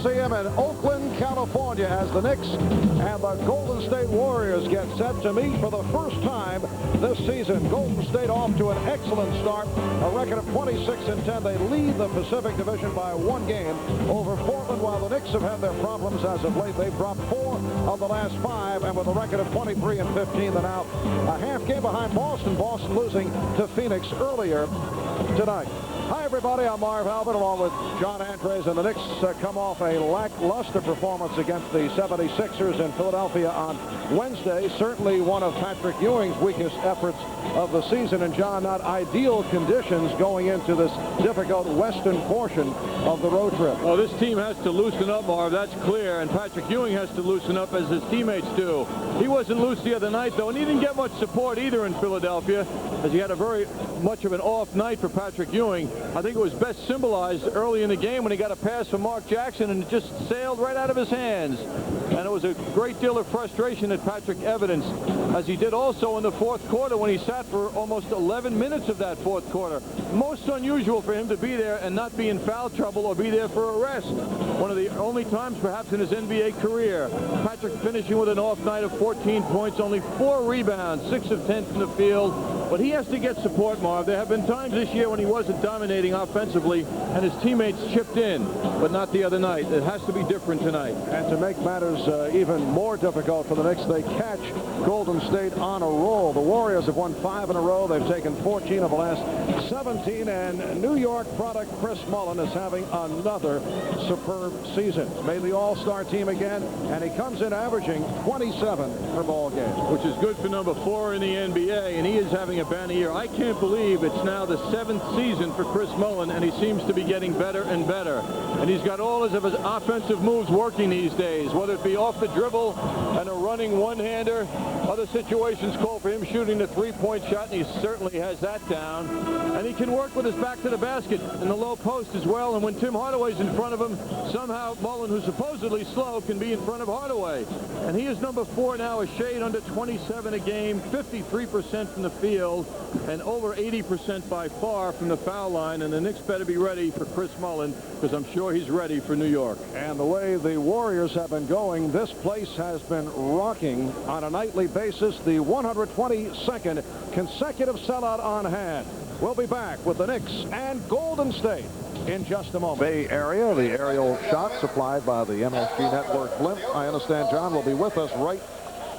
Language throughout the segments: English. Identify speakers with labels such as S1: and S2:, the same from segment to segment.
S1: Coliseum in Oakland, California, as the Knicks and the Golden State Warriors get set to meet for the first time this season. Golden State off to an excellent start, a record of 26-10. They lead the Pacific Division by 1 game over Portland, while the Knicks have had their problems as of late. They've dropped 4 of the last 5, and with a record of 23-15, they're now a half game behind Boston. Boston losing to Phoenix earlier tonight. Hi, everybody. I'm Marv Albert along with John Andres, and the Knicks come off a lackluster performance against the 76ers in Philadelphia on Wednesday. Certainly one of Patrick Ewing's weakest efforts of the season, and John, not ideal conditions going into this difficult western portion of the road trip.
S2: Well, this team has to loosen up, Marv. That's clear, and Patrick Ewing has to loosen up as his teammates do. He wasn't loose the other night, though, and he didn't get much support either in Philadelphia, as he had a very much of an off night for Patrick Ewing. I think it was best symbolized early in the game when he got a pass from Mark Jackson and it just sailed right out of his hands. And it was a great deal of frustration that Patrick evidenced, as he did also in the fourth quarter when he sat for almost 11 minutes of that fourth quarter. Most unusual for him to be there and not be in foul trouble or be there for a rest. One of the only times perhaps in his NBA career. Patrick finishing with an off night of 14 points, only 4 rebounds, 6 of 10 from the field. But he has to get support, Marv. There have been times this year when he wasn't dominating offensively and his teammates chipped in, but not the other night. It has to be different tonight.
S1: And to make matters even more difficult for the Knicks, they catch Golden State on a roll. The Warriors have won 5 in a row. They've taken 14 of the last 17, and New York product Chris Mullin is having another superb season. Made the All-Star team again, and he comes in averaging 27 per ball game,
S2: which is good for number 4 in the NBA, and he is having a banner year. I can't believe it's now the 7th season for Chris Mullin, and he seems to be getting better and better. And he's got all of his offensive moves working these days, whether it be off the dribble and a running one-hander. Other situations call for him shooting the three-point shot, and he certainly has that down. And he can work with his back to the basket in the low post as well. And when Tim Hardaway's in front of him, somehow Mullin, who's supposedly slow, can be in front of Hardaway. And he is number 4 now, a shade under 27 a game, 53% from the field, and over 80% by far from the foul line. And the Knicks better be ready for Chris Mullin, because I'm sure he's ready for New York.
S1: And the way the Warriors have been going, this place has been rocking on a nightly basis. The 122nd consecutive sellout on hand. We'll be back with the Knicks and Golden State in just a moment. Bay Area, the aerial shot supplied by the MSG Network blimp. I understand John will be with us right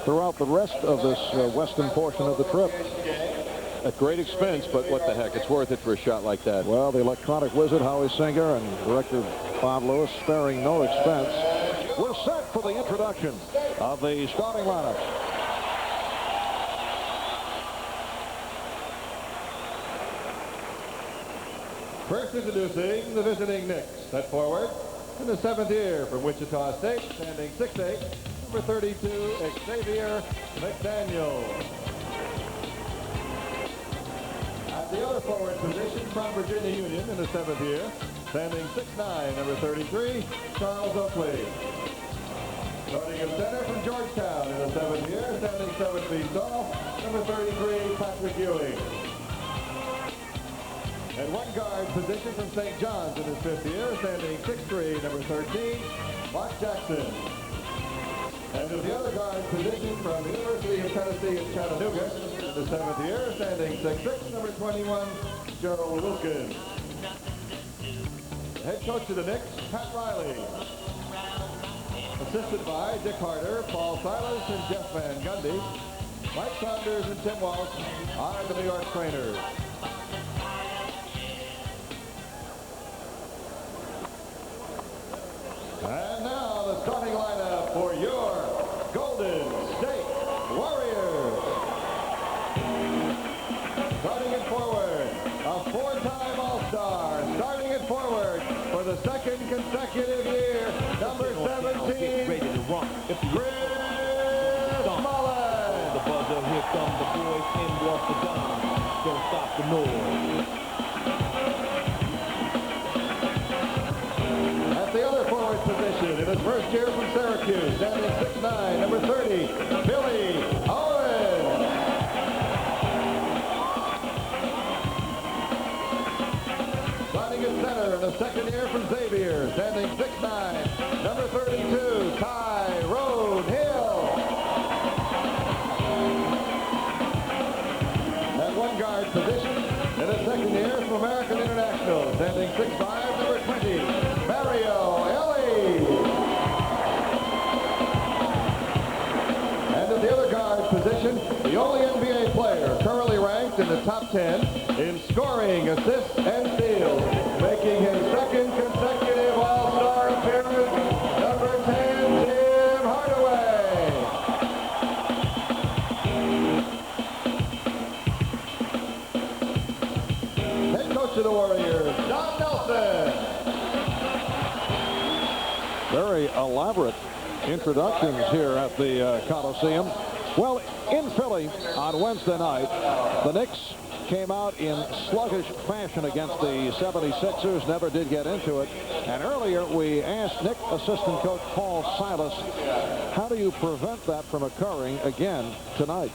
S1: throughout the rest of this western portion of the trip.
S2: At great expense, but what the heck, it's worth it for a shot like that.
S1: Well, the electronic wizard Howie Singer and director Bob Lewis sparing no expense. We're set for the introduction of the starting lineup.
S3: First introducing the visiting Knicks. At forward, in the 7th year from Wichita State, standing 6'8", number 32, Xavier McDaniel. At the other forward position from Virginia Union in the 7th year, standing 6'9", number 33, Charles Oakley. Starting at center from Georgetown in the 7th year, standing 7 feet tall, number 33, Patrick Ewing. At one guard position from St. John's in his 5th year, standing 6'3", number 13, Mark Jackson. And at the other guard position from the University of Tennessee at Chattanooga in the 7th year, standing 6'6", number 21, Gerald Wilkins. The head coach of the Knicks, Pat Riley. Assisted by Dick Harder, Paul Silas, and Jeff Van Gundy. Mike Saunders and Tim Walsh are the New York trainers. And now the starting lineup for your Golden State Warriors. Starting at forward, a 4-time All-Star. Starting at forward for the 2nd consecutive year, number 17, Chris Mullin.
S4: The buzzer, here come the boys, in walk the Don. Don't stop the noise.
S3: Position in his first year from Syracuse, standing 6'9", number 30, Billy Owen. Starting at center in the 2nd year from Xavier, standing 6'9", Standing 6'5", number 20, Mario Ellie. And at the other guard position, the only NBA player currently ranked in the top 10 in scoring, assists, and steals, making his second consecutive All-Star appearance, number 10, Tim Hardaway. Head coach of the Warriors, Don Nelson.
S1: Very elaborate introductions here at the Coliseum. Well, in Philly on Wednesday night, the Knicks came out in sluggish fashion against the 76ers, never did get into it. And earlier we asked Knicks assistant coach Paul Silas, how do you prevent that from occurring again tonight?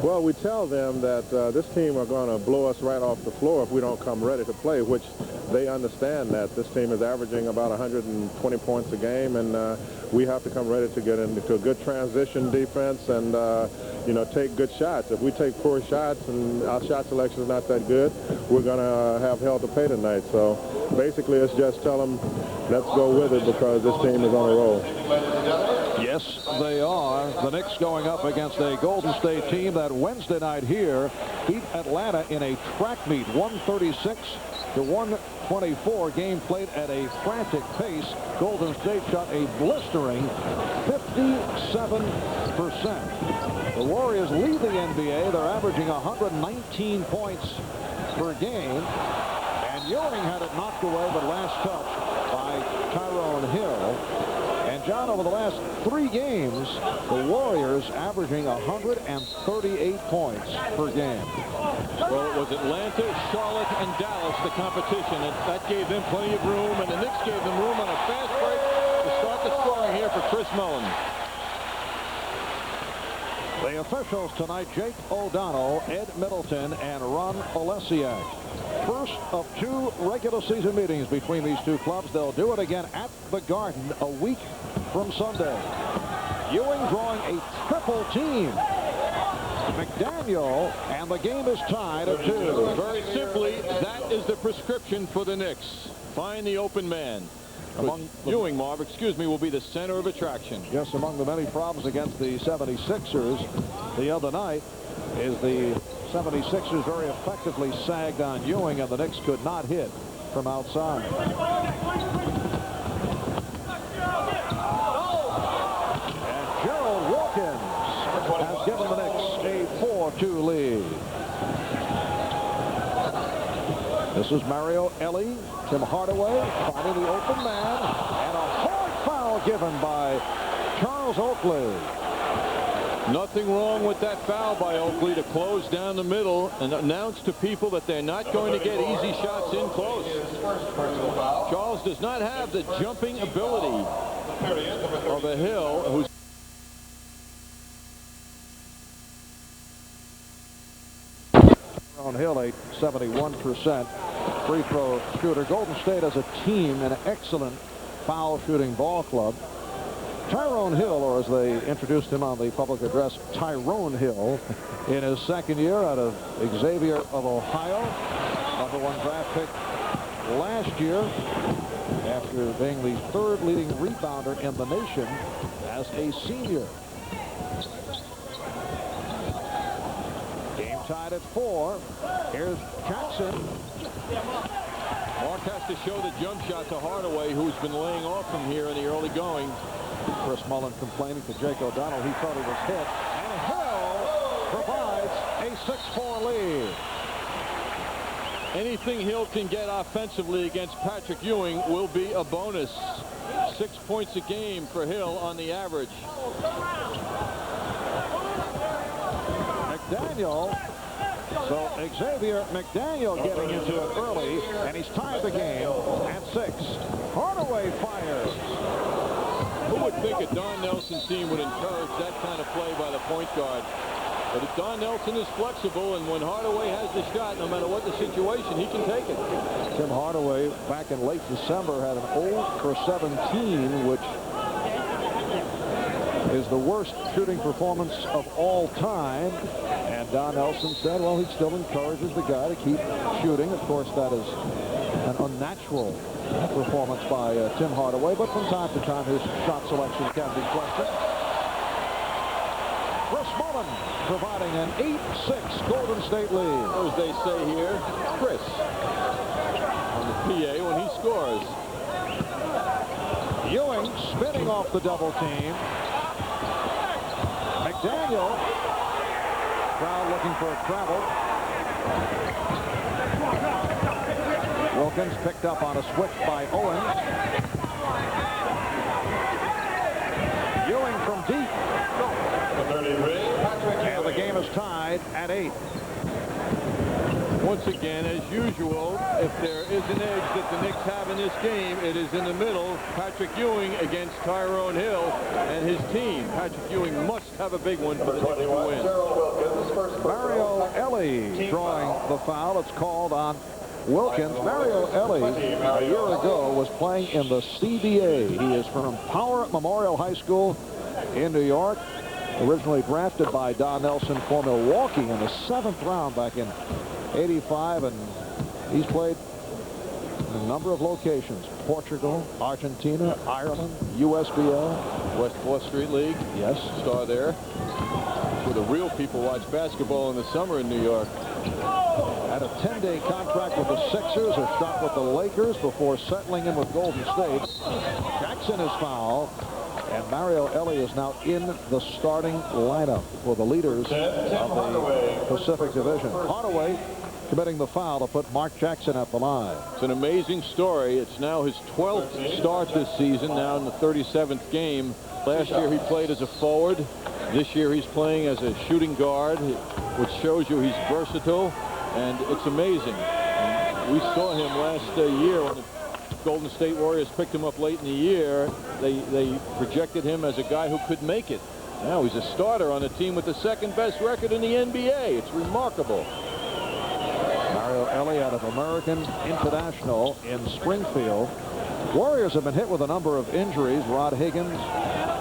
S5: Well, we tell them that this team are going to blow us right off the floor if we don't come ready to play, which they understand that this team is averaging about 120 points a game, and we have to come ready to get into a good transition defense and, you know, take good shots. If we take poor shots and our shot selection is not that good, we're going to have hell to pay tonight. So basically it's just tell them, let's go with it because this team is on a roll.
S1: Yes, they are. The Knicks going up against a Golden State team that Wednesday night here beat Atlanta in a track meet, 136 to 124. Game played at a frantic pace. Golden State shot a blistering 57%. The Warriors lead the NBA. They're averaging 119 points per game. And Ewing had it knocked away the last touch by Tyrone Hill. And John, over the last 3 games, the Warriors averaging 138 points per game.
S2: Well, it was Atlanta, Charlotte, and Dallas, the competition, and that gave them plenty of room, and the Knicks gave them room on a fast break to start the scoring here for Chris Mullin.
S1: The officials tonight, Jake O'Donnell, Ed Middleton, and Ron Olesiak. First of 2 regular season meetings between these two clubs. They'll do it again at the Garden a week from Sunday. Ewing drawing a triple team. McDaniel, and the game is tied at 2.
S2: Very simply, that is the prescription for the Knicks. Find the open man. Ewing, Marv, excuse me, will be the center of attraction.
S1: Yes, among the many problems against the 76ers the other night is the 76ers very effectively sagged on Ewing, and the Knicks could not hit from outside. And Gerald Wilkins has given the Knicks a 4-2 lead. This is Mario Ellie. Tim Hardaway finding the open man, and a hard foul given by Charles Oakley.
S2: Nothing wrong with that foul by Oakley to close down the middle and announce to people that they're not going to get easy shots in close. Charles does not have the jumping ability of a Hill, who's
S1: on Hill, a 71% free throw shooter. Golden State as a team an excellent foul shooting ball club. Tyrone Hill, or as they introduced him on the public address, Tyrone Hill, in his second year out of Xavier of Ohio, #1 draft pick last year after being the 3rd leading rebounder in the nation as a senior. Game tied at 4. Here's Jackson.
S2: Mark has to show the jump shot to Hardaway, who's been laying off from here in the early going.
S1: Chris Mullin complaining to Jake O'Donnell. He thought he was hit. And Hill provides a 6-4 lead.
S2: Anything Hill can get offensively against Patrick Ewing will be a bonus. 6 points a game for Hill on the average.
S1: McDaniel. So Xavier McDaniel getting into it early, and he's tied the game at 6. Hardaway fires.
S2: Who would think a Don Nelson team would encourage that kind of play by the point guard? But if Don Nelson is flexible, and when Hardaway has the shot, no matter what the situation, he can take it.
S1: Tim Hardaway back in late December had an 0 for 17, which is the worst shooting performance of all time. And Don Nelson said, well, he still encourages the guy to keep shooting. Of course, that is an unnatural performance by Tim Hardaway, but from time to time his shot selection can be questioned. Chris Mullin providing an 8-6 Golden State lead.
S2: As they say here, Chris on the PA when he scores.
S1: Ewing spinning off the double team. McDaniel. Crowd looking for a travel. Wilkins picked up on a switch by Owens. Ewing from deep. And the game is tied at 8.
S2: Once again, as usual, if there is an edge that the Knicks have in this game, it is in the middle. Patrick Ewing against Tyrone Hill and his team. Patrick Ewing must have a big one for the Knicks to win.
S1: Mario Elie drawing the foul. It's called on Wilkins. Mario Elie, a year ago, was playing in the CBA. He is from Power Memorial High School in New York. Originally drafted by Don Nelson for Milwaukee in the 7th round back in '85, and he's played in a number of locations: Portugal, Argentina, Ireland, USBL,
S2: West 4th Street League.
S1: Yes,
S2: star there. Where the real people watch basketball in the summer in New York.
S1: Had a 10-day contract with the Sixers, a shot with the Lakers before settling in with Golden State. Jackson is fouled, and Mario Elie is now in the starting lineup for the leaders of the Pacific Division. Hardaway committing the foul to put Mark Jackson at the line.
S2: It's an amazing story. It's now his 12th start this season, now in the 37th game. Last year he played as a forward. This year he's playing as a shooting guard, which shows you he's versatile, and it's amazing. And we saw him last year when the Golden State Warriors picked him up late in the year. They projected him as a guy who could make it. Now he's a starter on a team with the 2nd best record in the NBA. It's remarkable.
S1: Mario Elie out of American International in Springfield. Warriors have been hit with a number of injuries. Rod Higgins,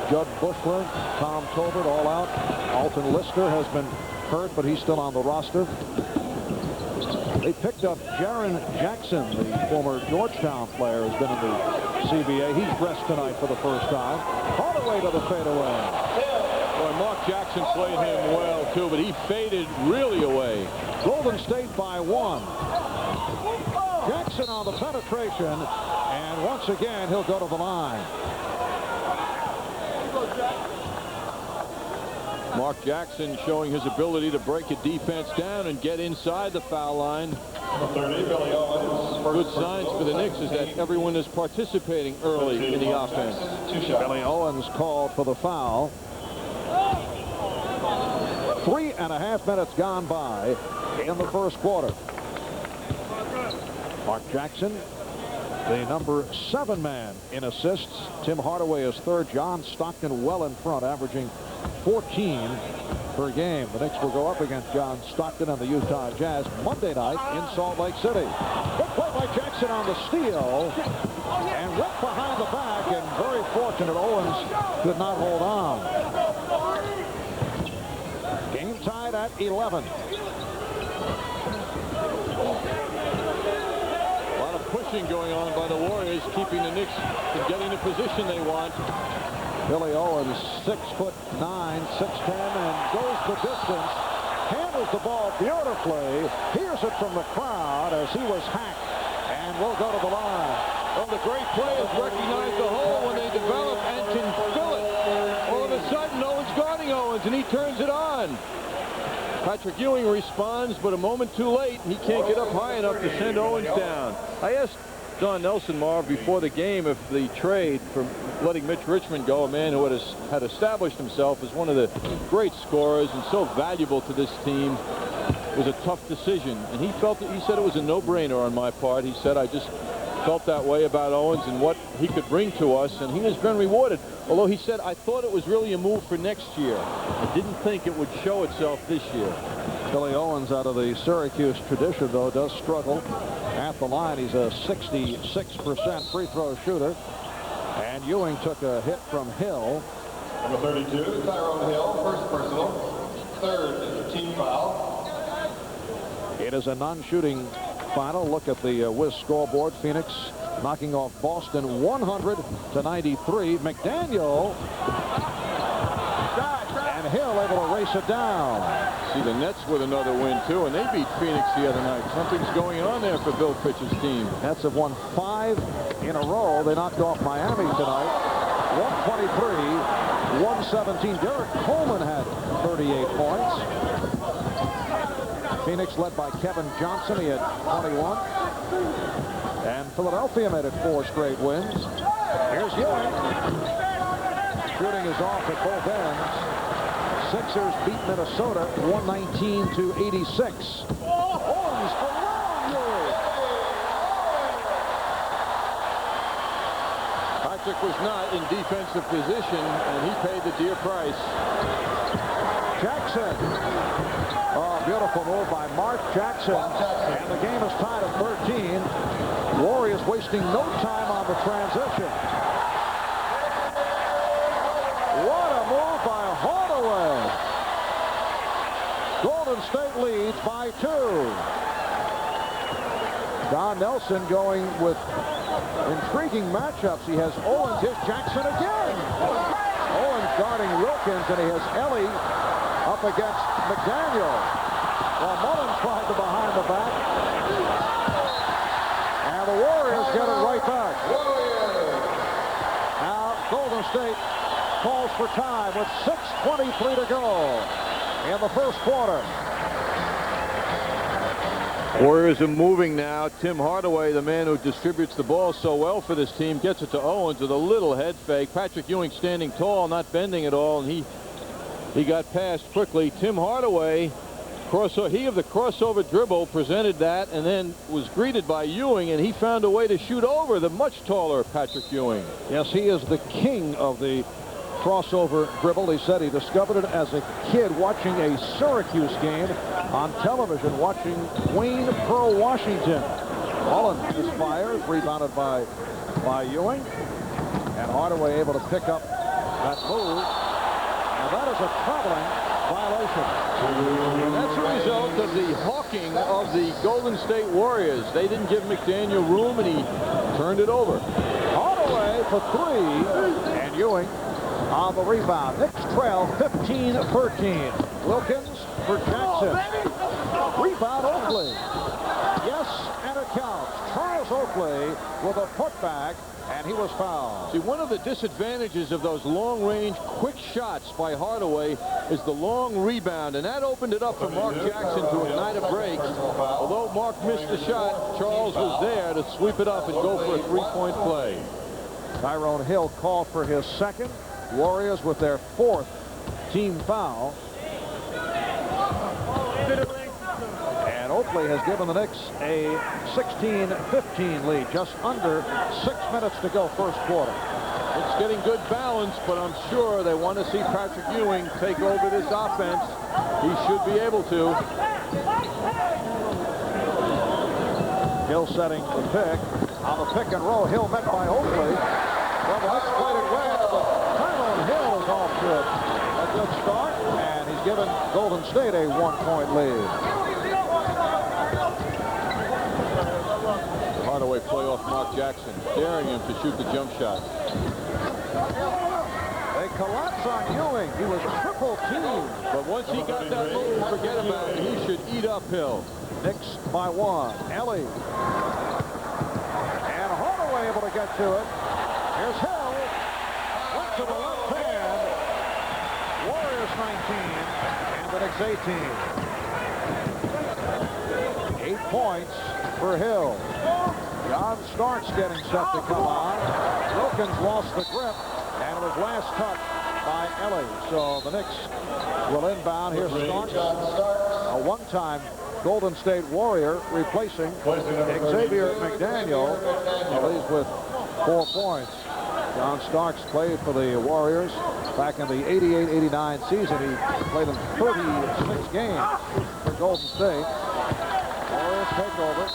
S1: Judd Bushler, Tom Tolbert all out. Alton Lister has been hurt, but he's still on the roster. They picked up Jaren Jackson, the former Georgetown player, who's been in the CBA. He's dressed tonight for the first time. Hardaway to the fadeaway.
S2: Boy, Mark Jackson played him well, too, but he faded really away.
S1: Golden State by 1. Jackson on the penetration, and once again, he'll go to the line.
S2: Mark Jackson showing his ability to break a defense down and get inside the foul line. Good signs for the Knicks is that everyone is participating early in the offense.
S1: Billy Owens called for the foul. 3.5 minutes gone by in the first quarter. Mark Jackson, the number 7 man in assists. Tim Hardaway is 3rd. John Stockton well in front, averaging 14 per game. The Knicks will go up against John Stockton and the Utah Jazz Monday night in Salt Lake City. Good play by Jackson on the steal, and went behind the back, and very fortunate Owens could not hold on. Game tied at 11.
S2: Pushing going on by the Warriors, keeping the Knicks from getting the position they want.
S1: Billy Owens, 6'9", 6'10", and goes the distance. Handles the ball beautifully. Hears it from the crowd as he was hacked, and will go to the line.
S2: Well, the great players recognize the hole when they develop and can fill it. All of a sudden, Owens guarding Owens, and he turns it on. Patrick Ewing responds, but a moment too late, and he can't get up high enough to send Owens down. I asked Don Nelson, Marv, before the game if the trade from letting Mitch Richmond go, a man who had established himself as one of the great scorers and so valuable to this team, was a tough decision. And he said it was a no-brainer on my part. He said, I just felt that way about Owens and what he could bring to us, and he has been rewarded. Although he said, I thought it was really a move for next year. I didn't think it would show itself this year.
S1: Billy Owens, out of the Syracuse tradition, though, does struggle at the line. He's a 66% free throw shooter. And Ewing took a hit from Hill.
S3: Number 32, Tyrone Hill, first personal, third team foul.
S1: It is a non-shooting final. Look at the Wiz scoreboard. Phoenix knocking off Boston 100-93. McDaniel and Hill able to race it down.
S2: See, the Nets with another win, too, and they beat Phoenix the other night. Something's going on there for Bill Fitch's team.
S1: Nets have won 5 in a row. They knocked off Miami tonight. 123-117. Derek Coleman had 38 points. Phoenix led by Kevin Johnson. He had 21. And Philadelphia made it 4 straight wins. Here's Ewing. Shooting is off at both ends. Sixers beat Minnesota 119-86. Horns for Ewing.
S2: Patrick was not in defensive position, and he paid the dear price.
S1: Jackson. Oh, beautiful move by Mark Jackson. And the game is tied at 13. Warriors wasting no time on the transition. What a move by Hardaway. Golden State leads by 2. Don Nelson going with intriguing matchups. He has Owens. Here's Jackson again. Owens guarding Wilkins, and he has Ellie up against McDaniel. Well, Mullen tried the behind the back. And the Warriors get it right back. Now, Golden State calls for time with 6:23 to go in the first quarter.
S2: Warriors are moving now. Tim Hardaway, the man who distributes the ball so well for this team, gets it to Owens with a little head fake. Patrick Ewing standing tall, not bending at all, and he got past quickly. Tim Hardaway, he of the crossover dribble, presented that and then was greeted by Ewing, and he found a way to shoot over the much taller Patrick Ewing.
S1: Yes, he is the king of the crossover dribble. He said he discovered it as a kid watching a Syracuse game on television, watching Wayne Pearl Washington. Mullen is fired, rebounded by Ewing, and Hardaway able to pick up that move. Now that is a traveling violation.
S2: And that's a result of the hawking of the Golden State Warriors. They didn't give McDaniel room, and he turned it over.
S1: Hardaway for 3, and Ewing on the rebound. Knicks trail 15-13. Wilkins for Jackson. Rebound Oakley. Yes, and it counts. Charles Oakley with a putback, and he was fouled.
S2: See, one of the disadvantages of those long-range quick shots by Hardaway is the long rebound, and that opened it up for Mark Jackson to ignite a break. Although Mark missed the shot, Charles was there to sweep it up and go for a 3-point play.
S1: Tyrone Hill called for his second. Warriors with their 4th team foul. And Oakley has given the Knicks a 16-15 lead, just under 6 minutes to go first quarter.
S2: It's getting good balance, but I'm sure they want to see Patrick Ewing take over this offense. He should be able to.
S1: Hill setting the pick. On the pick and roll, Hill met by Oakley. Well, the Knicks played it well, but Tyrone Hill is off to a good start, and he's given Golden State a 1-point lead.
S2: Hardaway play off Mark Jackson, daring him to shoot the jump shot.
S1: They collapse on Ewing. He was triple teamed.
S2: But once he got that move, forget about it. He should eat uphill.
S1: Knicks by 1. Ellie. And Hardaway able to get to it. Here's Hill. Went to the left hand. Warriors 19. And the Knicks 18. 8 points for Hill. John Starks getting set to come on. Wilkins lost the grip, and it was last touch by Ellie. So the Knicks will inbound. Here's Starks, a one-time Golden State Warrior, replacing Xavier McDaniel. He's with 4 points. John Starks played for the Warriors back in the 88-89 season. He played in 36 games for Golden State. Warriors take over.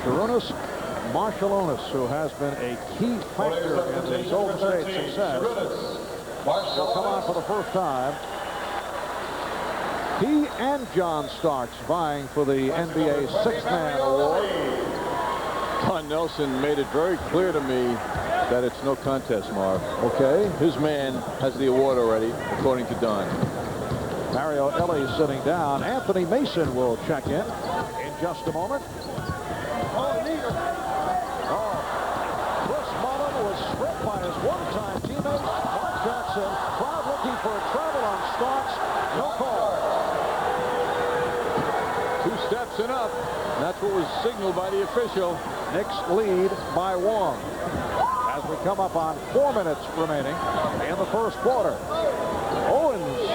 S1: Sarunas Marshallonis, who has been a key factor in the Golden State success, will come on for the first time. He and John Starks vying for the NBA Sixth-Man Award.
S2: Don Nelson made it very clear to me that it's no contest, Marv.
S1: Okay.
S2: His man has the award already, according to Don.
S1: Mario Elie sitting down. Anthony Mason will check in just a moment. Chris Mullen was stripped by his one-time teammate, Mark Jackson. Crowd looking for a travel on Starks. No call.
S2: 2 steps and up. And that's what was signaled by the official.
S1: Knicks lead by 1 as we come up on 4 minutes remaining in the first quarter. Owens.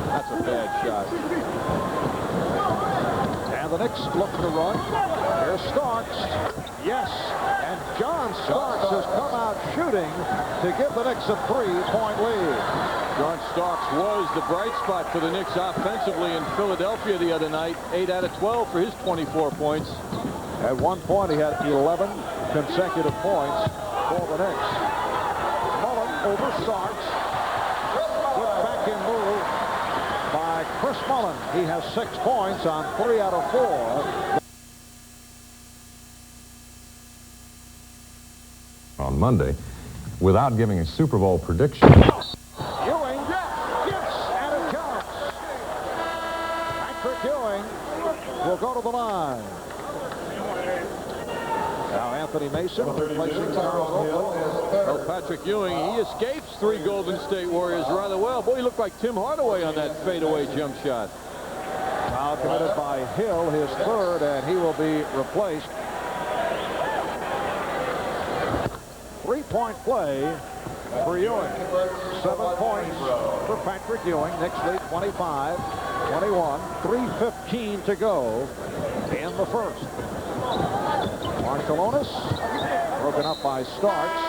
S2: That's a bad shot.
S1: And the Knicks look to run. Here's Starks. Yes. And John Starks has come out shooting to give the Knicks a 3-point lead.
S2: John Starks was the bright spot for the Knicks offensively in Philadelphia the other night. 8 out of 12 for his 24 points.
S1: At one point, he had 11 consecutive points for the Knicks. Mullen over Starks. Good back-in move by Chris Mullen. He has 6 points on 3 out of 4.
S6: On Monday, without giving a Super Bowl prediction.
S1: Ewing, yes, and it counts. Patrick Ewing will go to the line. Now Anthony Mason replacing Charles Oakland.
S2: Well, Patrick Ewing, he escapes 3 Golden State Warriors rather well. Boy, he looked like Tim Hardaway on that fadeaway jump shot.
S1: Foul committed by Hill, his 3rd, and he will be replaced. 3-point play for Ewing. 7 points for Patrick Ewing. Knicks lead 25-21. 3:15 to go in the first. Marshallonis broken up by Starks.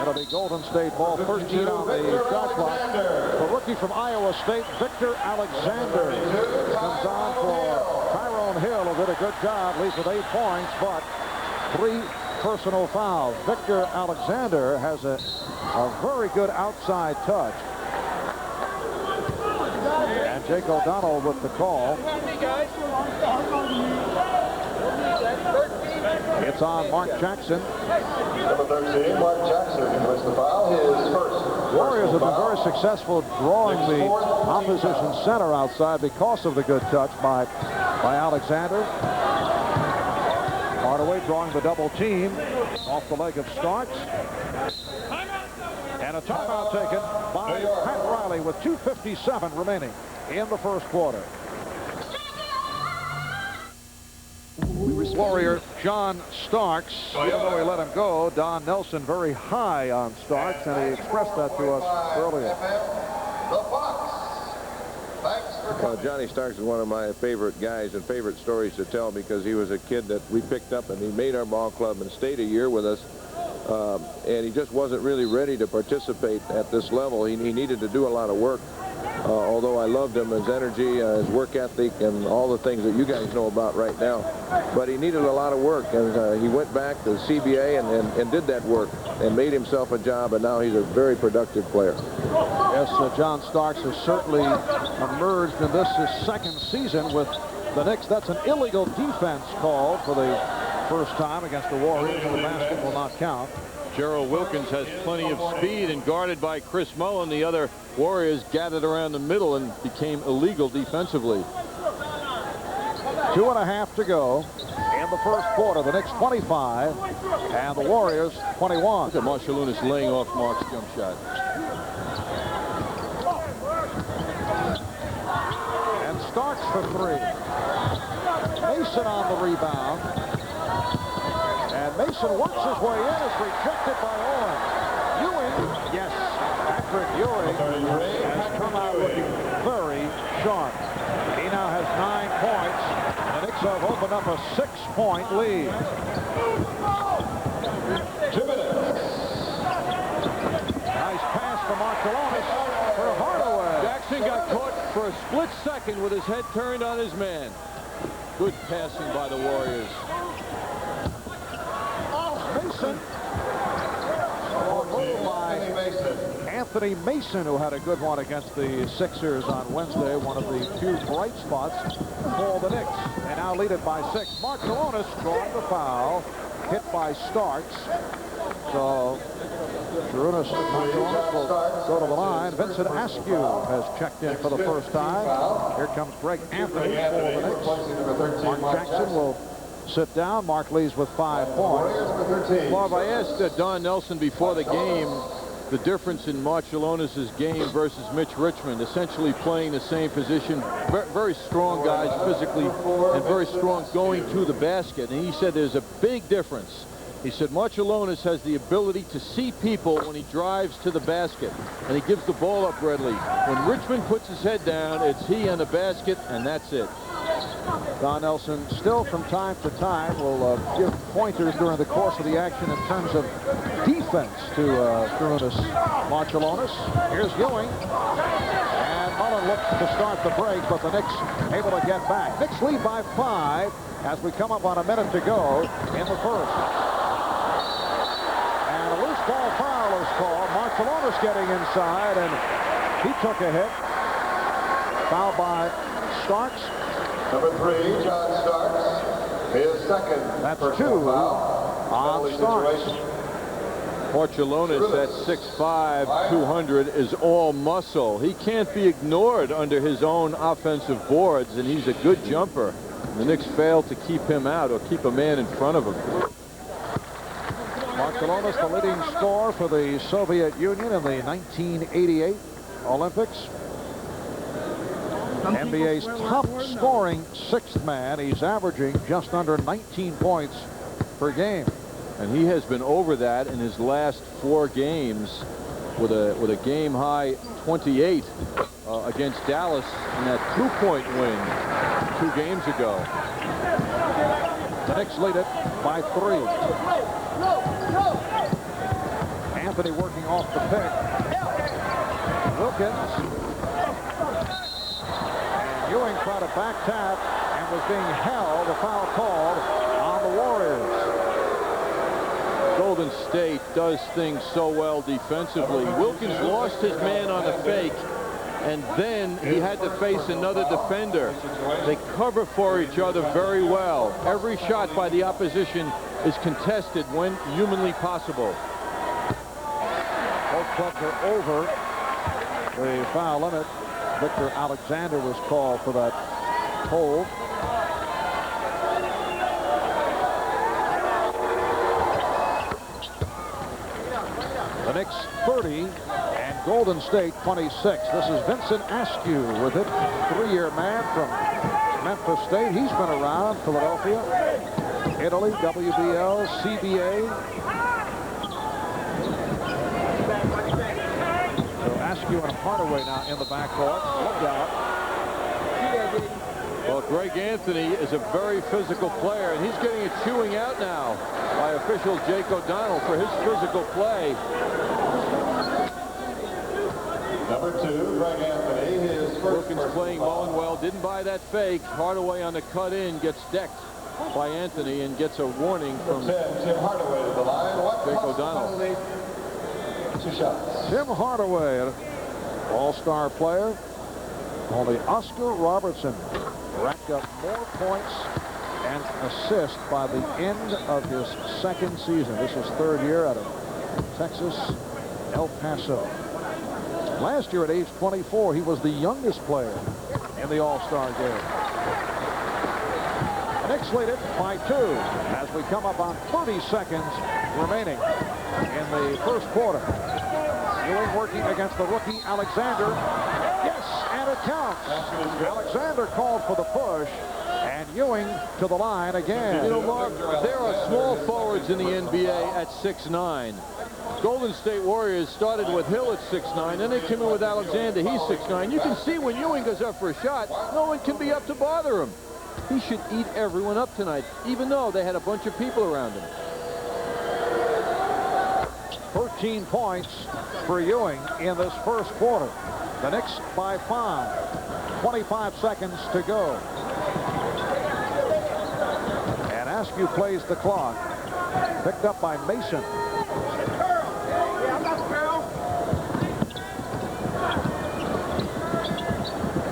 S1: It'll be Golden State ball. 13 on the shot clock. The rookie from Iowa State, Victor Alexander, comes on for Tyrone Hill, who did a good job, leads with 8 points, but 3 personal fouls. Victor Alexander has a very good outside touch. And Jake O'Donnell with the call. It's on Mark Jackson.
S3: Number 13, Mark Jackson, was the foul, his first.
S1: Warriors have been very successful drawing the opposition center outside because of the good touch by Alexander. Hardaway drawing the double team off the leg of Starks. And a timeout taken by Pat Riley with 2:57 remaining in the first quarter. Warrior John Starks, even though he let him go, Don Nelson very high on Starks, and he expressed that to us earlier.
S5: Johnny Starks is one of my favorite guys and favorite stories to tell, because he was a kid that we picked up and he made our ball club and stayed a year with us. And he just wasn't really ready to participate at this level. He needed to do a lot of work. Although I loved him, his energy, his work ethic, and all the things that you guys know about right now. But he needed a lot of work, and he went back to the CBA and did that work and made himself a job, and now he's a very productive player.
S1: Yes, John Starks has certainly emerged in this his 2nd season with the Knicks. That's an illegal defense call for the first time against the Warriors, and the basket will not count.
S2: Gerald Wilkins has plenty of speed, and guarded by Chris Mullen, the other Warriors gathered around the middle and became illegal defensively.
S1: 2.5 to go in the first quarter. The Knicks 25 and the Warriors 21.
S2: Look at Marshallonis laying off Mark's jump shot.
S1: And Starks for 3. Mason on the rebound. And Mason works his way in. It's rejected by Owen. Ewing, yes, Patrick Ewing has come out looking very sharp. He now has 9 points. The Knicks have opened up a 6-point lead.
S3: 2 minutes.
S1: Nice pass from Marshallonis for Hardaway.
S2: Jackson got caught for a split second with his head turned on his man. Good passing by the Warriors.
S1: Nelson. By Anthony Mason, who had a good one against the Sixers on Wednesday, one of the few bright spots for the Knicks. They now lead it by 6. Mark Salonis drawing the foul, hit by Starks. So Sarunas will go to the line. Vincent Askew has checked in for the first time. Here comes Greg Anthony for the Knicks. Mark Jackson will sit down. Mark leads with 5 points.
S2: Marv, I asked Don Nelson before the game the difference in Marciulionis' game versus Mitch Richmond, essentially playing the same position. Very strong guys physically and very strong going to the basket. And he said there's a big difference. He said Marciulionis has the ability to see people when he drives to the basket, and he gives the ball up readily. When Richmond puts his head down, it's he on the basket, and that's it.
S1: Don Nelson still from time to time will give pointers during the course of the action in terms of defense to Sarunas Marciulionis. Here's Ewing. And Mullen looks to start the break, but the Knicks able to get back. Knicks lead by 5 as we come up on a minute to go in the first. And a loose ball foul is called. Marciulionis getting inside, and he took a hit. Foul by Starks.
S3: Number 3, John Starks. His second.
S1: That's
S3: personal
S1: 2
S3: foul.
S1: on Starks.
S2: Marciulionis at 6'5", 200 is all muscle. He can't be ignored under his own offensive boards, and he's a good jumper. The Knicks failed to keep him out or keep a man in front of him.
S1: Marciulionis, the leading scorer for the Soviet Union in the 1988 Olympics. NBA's top scoring 6th man. He's averaging just under 19 points per game.
S2: And he has been over that in his last 4 games with a game high 28 against Dallas in that 2-point win 2 games ago.
S1: The Knicks lead it by 3. Anthony working off the pick. Wilkins. Ewing tried a back tap and was being held. A foul called on the Warriors.
S2: Golden State does things so well defensively. Wilkins lost his man on a fake, and then he had to face another defender. They cover for each other very well. Every shot by the opposition is contested when humanly possible.
S1: Both clubs are over the foul limit. Victor Alexander was called for that hold. The Knicks 30 and Golden State 26. This is Vincent Askew with it. 3-year man from Memphis State. He's been around Philadelphia, Italy, WBL, CBA. Askew and Hardaway now in the backcourt. Look out.
S2: Well, Greg Anthony is a very physical player, and he's getting a chewing out now by official Jake O'Donnell for his physical play.
S3: Number 2, Greg Anthony. His first
S2: Wilkins playing well and well. Didn't buy that fake. Hardaway on the cut in gets decked by Anthony and gets a warning from
S3: 10, Tim Hardaway to the line.
S2: Jake O'Donnell.
S3: 2 shots.
S1: Tim Hardaway, an all-star player. Only Oscar Robertson racked up more points and assists by the end of his 2nd season. This is 3rd year out of Texas, El Paso. Last year at age 24, he was the youngest player in the All-Star game. The Knicks lead it by 2 as we come up on 30 seconds remaining in the first quarter. Ewing working against the rookie Alexander. Yes, and it counts. Alexander called for the push, and Ewing to the line again.
S2: You know, Mark, there are small forwards in the NBA at 6'9". Golden State Warriors started with Hill at 6'9", then they came in with Alexander. He's 6'9". You can see when Ewing goes up for a shot, no one can be up to bother him. He should eat everyone up tonight, even though they had a bunch of people around him.
S1: 13 points for Ewing in this first quarter. The Knicks by 5. 25 seconds to go. And Askew plays the clock. Picked up by Mason.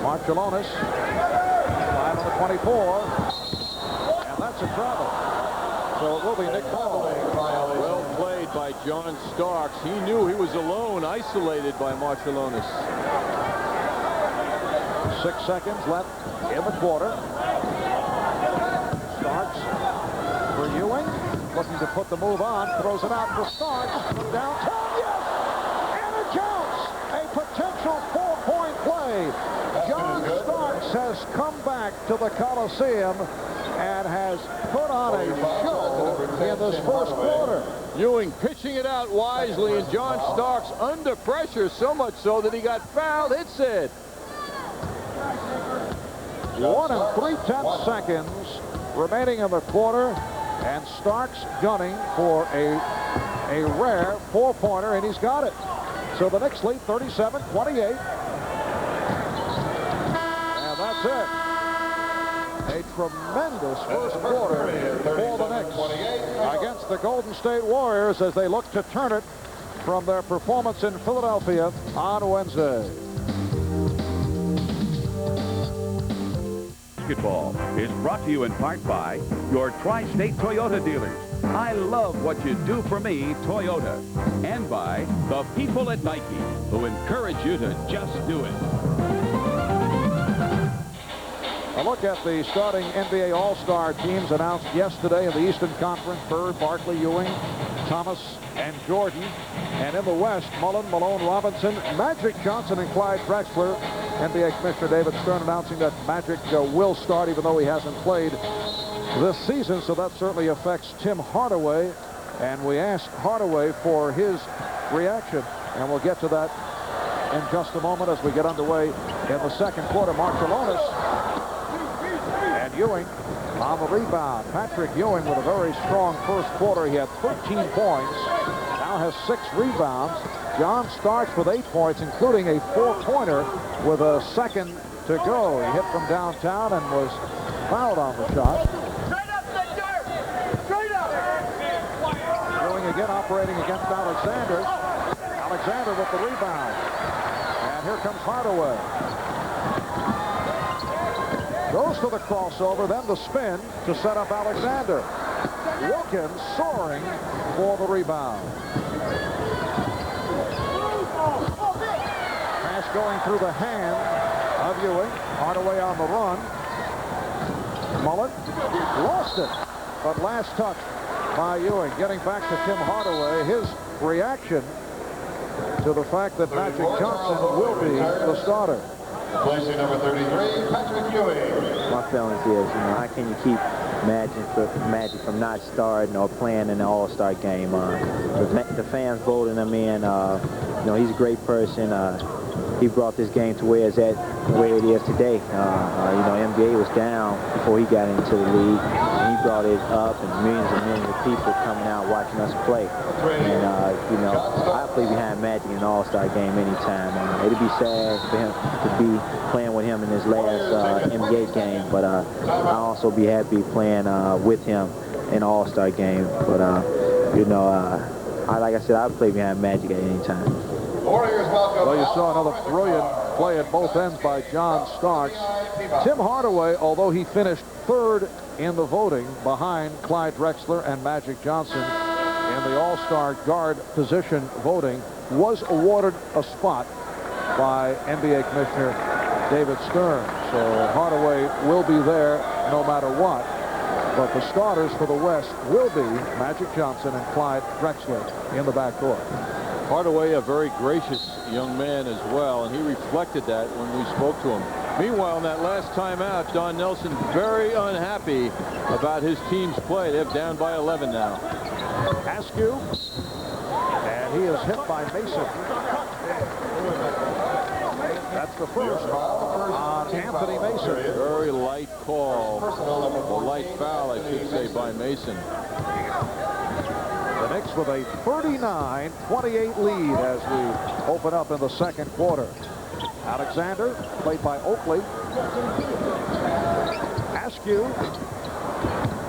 S1: Marciulionis. 5 on the 24. And that's a travel. So it will be Nick Ball.
S2: Well played by John Starks. He knew he was alone, isolated by Marciulionis.
S1: 6 seconds left in the quarter. Starks for Ewing. Looking to put the move on. Throws it out for Starks. Downtown, yes! And it counts! A potential 4-point play. John Starks has come back to the Coliseum and has put on a show in this first quarter.
S2: Ewing pitching it out wisely, and John Starks under pressure, so much so that he got fouled. It's it.
S1: 1 3/10 seconds remaining in the quarter, and Starks gunning for a rare 4-pointer, and he's got it. So the Knicks lead 37-28. And that's it. A tremendous first quarter for the Knicks against the Golden State Warriors as they look to turn it from their performance in Philadelphia on Wednesday.
S7: Basketball is brought to you in part by your Tri-State Toyota dealers. I love what you do for me, Toyota. And by the people at Nike, who encourage you to just do it.
S1: A look at the starting NBA All-Star teams announced yesterday in the Eastern Conference. Bird, Barkley, Ewing, Thomas, and Jordan. And in the West, Mullen, Malone, Robinson, Magic Johnson, and Clyde Drexler. NBA Commissioner David Stern announcing that Magic will start even though he hasn't played this season. So that certainly affects Tim Hardaway. And we asked Hardaway for his reaction. And we'll get to that in just a moment as we get underway in the second quarter. Marciulionis and Ewing on the rebound. Patrick Ewing with a very strong first quarter. He had 13 points. Now has 6 rebounds. John Starks with 8 points, including a 4-pointer with a second to go. He hit from downtown and was fouled on the shot. Ewing again operating against Alexander. Alexander with the rebound. And here comes Hardaway. Goes to the crossover, then the spin to set up Alexander. Wilkins soaring for the rebound. Pass going through the hand of Ewing. Hardaway on the run. Mullen lost it, but last touch by Ewing. Getting back to Tim Hardaway, his reaction to the fact that Magic Johnson will be the starter.
S3: Placing number 33, Patrick Ewing.
S8: My feelings is, how can you keep Magic from not starting or playing in the All-Star game? The fans voted him in. He's a great person. He brought this game to where it is today. NBA was down before he got into the league, and he brought it up, and millions of people coming out watching us play. And I play behind Magic in an All-Star game anytime. It'd be sad for him to be playing with him in his last NBA game, but I'll also be happy playing with him in an All-Star game. But like I said, I play behind Magic at any time.
S1: Well, you saw another brilliant play at both ends by John Starks. Tim Hardaway, although he finished 3rd in the voting behind Clyde Drexler and Magic Johnson in the All-Star guard position voting, was awarded a spot by NBA Commissioner David Stern. So Hardaway will be there no matter what. But the starters for the West will be Magic Johnson and Clyde Drexler in the backcourt.
S2: Hardaway, a very gracious young man as well, and he reflected that when we spoke to him. Meanwhile, in that last timeout, Don Nelson very unhappy about his team's play. They're down by 11 now.
S1: Askew, and he is hit by Mason. That's the first on Anthony Mason.
S2: Very light call, or light foul, I should say, by Mason.
S1: The Knicks with a 39-28 lead as we open up in the second quarter. Alexander, played by Oakley. Askew.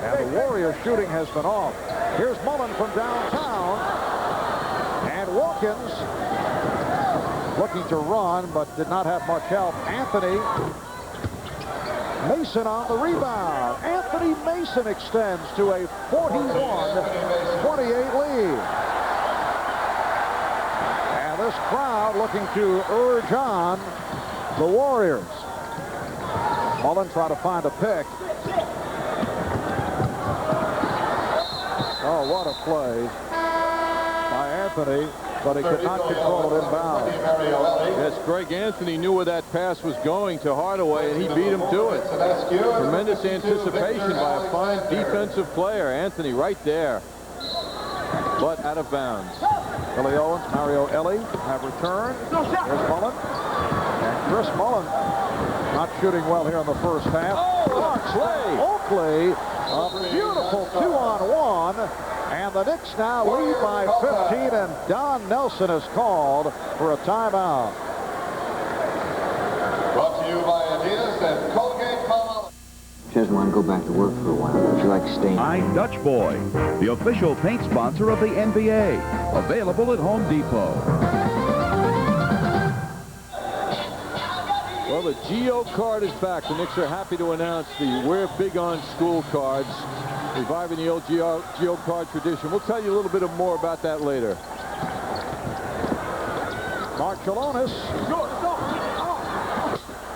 S1: And The Warriors shooting has been off. Here's Mullen from downtown. And Wilkins looking to run, but did not have much help. Anthony Mason on the rebound. Anthony Mason extends to a 41-28 lead. And this crowd looking to urge on the Warriors. Mullen trying to find a pick. Oh, what a play by Anthony, but he could not control it inbound.
S2: Yes, Greg Anthony knew where that pass was going to Hardaway, and he beat him to it. Tremendous anticipation by a fine defensive player. Anthony right there, but out of bounds.
S1: Billy Owens, Mario Elie have returned. Here's Mullen. And Chris Mullen not shooting well here in the first half. Oakley, a beautiful 2-on-1. And the Knicks now lead by 15, and Don Nelson is called for a timeout.
S3: Brought to you by Adidas and Colgate-Palmolive.
S8: She doesn't want to go back to work for a while. She likes staying.
S7: I'm Dutch Boy, the official paint sponsor of the NBA. Available at Home Depot.
S2: Well, the Geo card is back. The Knicks are happy to announce the We're Big on School cards, reviving the old Geo card tradition. We'll tell you a little bit more about that later.
S1: Marciulionis.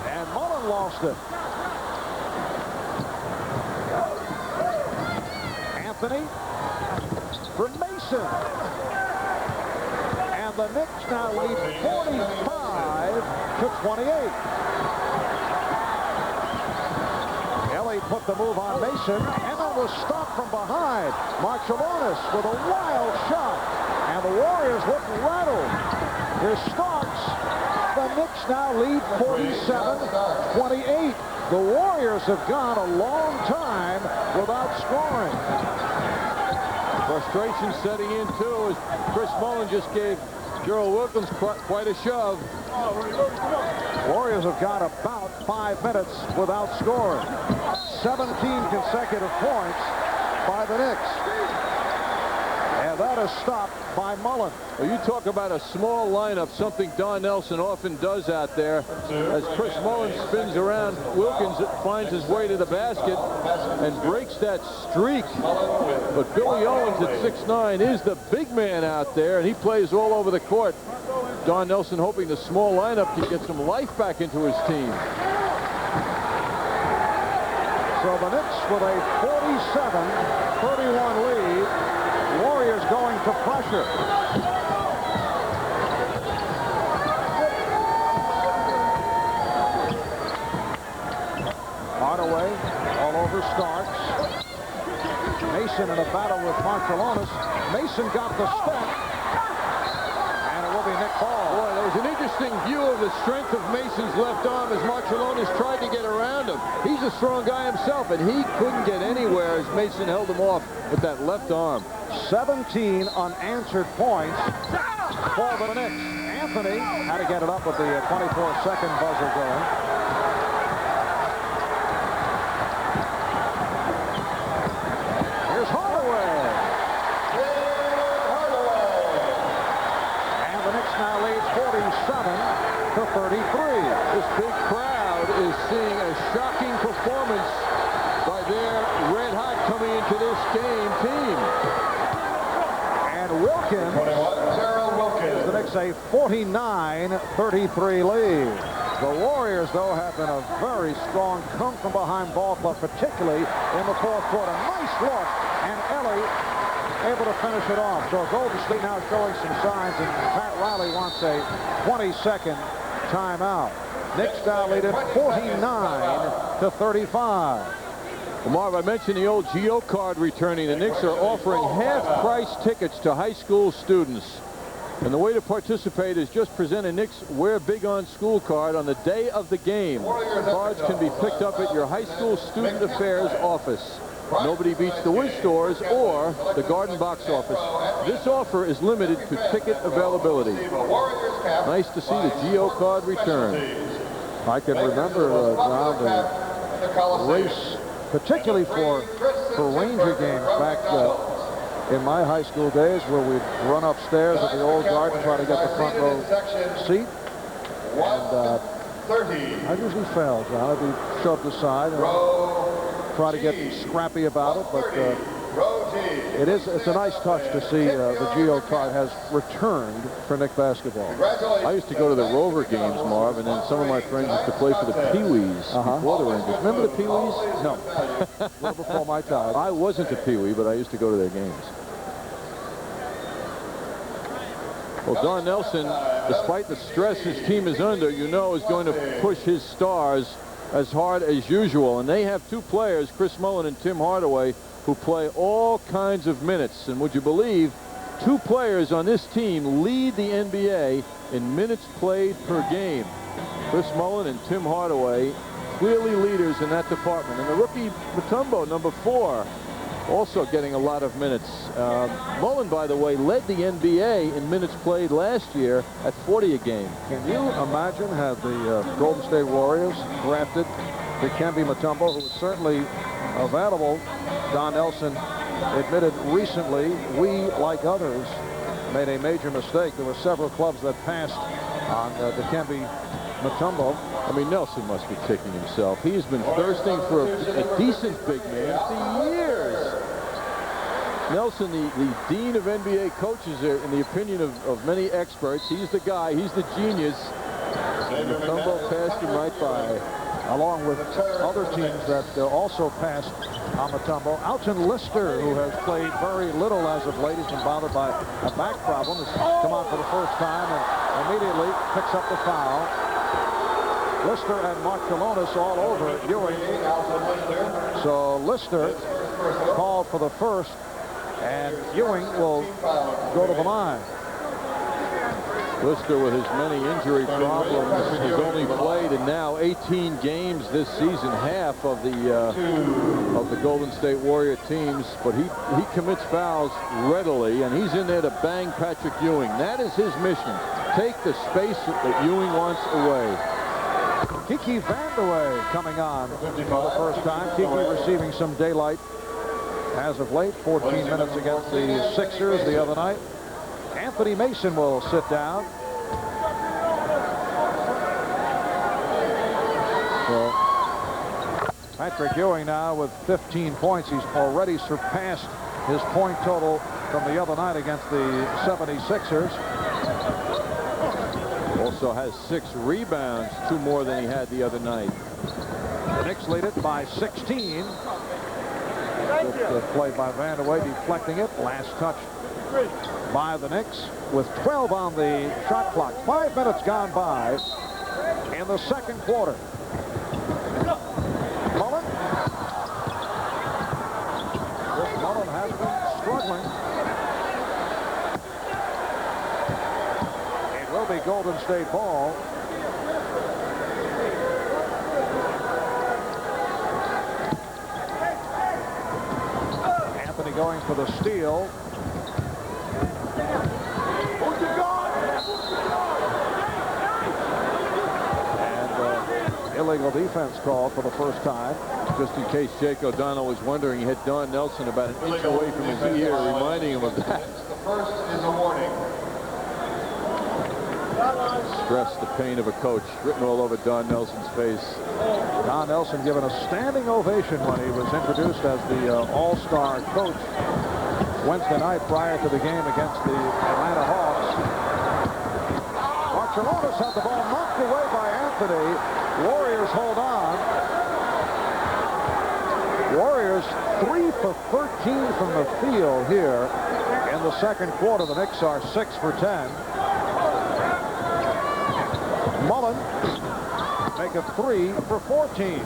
S1: And Mullen lost it. Anthony for Mason. And the Knicks now lead 45-28. Elie put the move on Mason, and then was stopped from behind. Marciulionis with a wild shot, and the Warriors look rattled. Here's Starks. The Knicks now lead 47-28. The Warriors have gone a long time without scoring.
S2: Frustration setting in, too, as Chris Mullen just gave Gerald Wilkins quite a shove.
S1: Warriors have gone about 5 minutes without scoring. 17 consecutive points by the Knicks. And that is stopped by Mullen.
S2: Well, you talk about a small lineup, something Don Nelson often does out there. As Chris Mullen spins around, Wilkins finds his way to the basket and breaks that streak. But Billy Owens at 6'9" is the big man out there, and he plays all over the court. Don Nelson hoping the small lineup can get some life back into his team.
S1: So the Knicks with a 47-31 lead. Warriors going to pressure. Hardaway all over Starks. Mason in a battle with Marciulionis. Mason got the step. And it will be Nick Ball.
S2: Boy, there was an interesting view of the strength of Mason's left arm as Marciulionis tried to get around him. He's a strong guy himself, and he couldn't get anywhere as Mason held him off with that left arm.
S1: 17 unanswered points for the Knicks. Anthony had to get it up with the 24-second buzzer going. Here's Hardaway. And the Knicks now lead 47-33.
S2: This big crowd is seeing a shocking performance by their red-hot coming into this game team.
S1: Wilkins, the Knicks a 49-33 lead. The Warriors, though, have been a very strong come-from-behind ball club, particularly in the fourth quarter. Nice look, and Elie able to finish it off. So Golden State now showing some signs, and Pat Riley wants a 20-second timeout. Knicks now lead at 49-35.
S2: Well, Marv, I mentioned the old Geo card returning. The Knicks are offering half-price tickets to high school students. And the way to participate is just present a Knicks We're Big on School card on the day of the game. Cards can be picked up at your high school student affairs office. Nobody beats the Wiz stores or the Garden Box office. This offer is limited to ticket availability. Nice to see the Geo card return.
S1: I can remember around the race, particularly for for Ranger games back in my high school days, where we'd run upstairs at the old garden, try to get the front row seat. And I usually fell, John. I'd be shoved aside and try to get scrappy about it, but it's a nice touch to see the Geo card has returned for Nick basketball.
S2: I used to go to the Rover games, Marv, and then some of my friends used to play for the Pee-wees before the Rangers. Remember the Pee-wees?
S1: No. A little before my time.
S2: I wasn't a Pee-wee, but I used to go to their games. Well, Don Nelson, despite the stress his team is under, you know, is going to push his stars as hard as usual. And they have two players, Chris Mullin and Tim Hardaway, who play all kinds of minutes. And would you believe, two players on this team lead the NBA in minutes played per game. Chris Mullin and Tim Hardaway, clearly leaders in that department. And the rookie Mutombo, number 4, also getting a lot of minutes. Mullin, by the way, led the NBA in minutes played last year at 40 a game.
S1: Can you imagine had the Golden State Warriors drafted Dikembe Mutombo, who was certainly available? Don Nelson admitted recently, we, like others, made a major mistake. There were several clubs that passed on Dikembe Mutombo.
S2: I mean, Nelson must be kicking himself. He's been thirsting for a decent big man for years. Nelson, the dean of NBA coaches, in the opinion of many experts, he's the guy, he's the genius. And Mutombo passed him right by.
S1: Along with other teams that also passed on Mutombo. Alton Lister, who has played very little as of late, has been bothered by a back problem, has come on for the first time and immediately picks up the foul. Lister and Marciulionis all over Ewing. So Lister called for the first, and Ewing will go to the line.
S2: Lister, with his many injury problems, has only played in now 18 games this season, half of the Golden State Warrior teams, but he commits fouls readily, and he's in there to bang Patrick Ewing. That is his mission. Take the space that Ewing wants away.
S1: Kiki Vandeweghe coming on for the first time. Kiki receiving some daylight as of late. 14 minutes against the Sixers the other night. Anthony Mason will sit down. So Patrick Ewing now with 15 points. He's already surpassed his point total from the other night against the 76ers.
S2: Also has 6 rebounds, 2 more than he had the other night.
S1: The Knicks lead it by 16. Good play by Vandeweghe, deflecting it. Last touch by the Knicks with 12 on the shot clock. 5 minutes gone by in the second quarter. Mullin. Chris Mullin has been struggling. It will be Golden State ball. Anthony going for the steal. Illegal defense called for the first time.
S2: Just in case Jake O'Donnell was wondering, he had Don Nelson about an inch away from his ear, reminding him of that.
S3: The first is a warning.
S2: Stress, the pain of a coach, written all over Don Nelson's face.
S1: Don Nelson given a standing ovation when he was introduced as the all-star coach Wednesday night prior to the game against the Atlanta Hawks. Marciulionis had the ball knocked away by Anthony. Warriors hold on. Warriors 3 for 13 from the field here in the second quarter. The Knicks are 6 for 10. Mullin make a 3 for 14.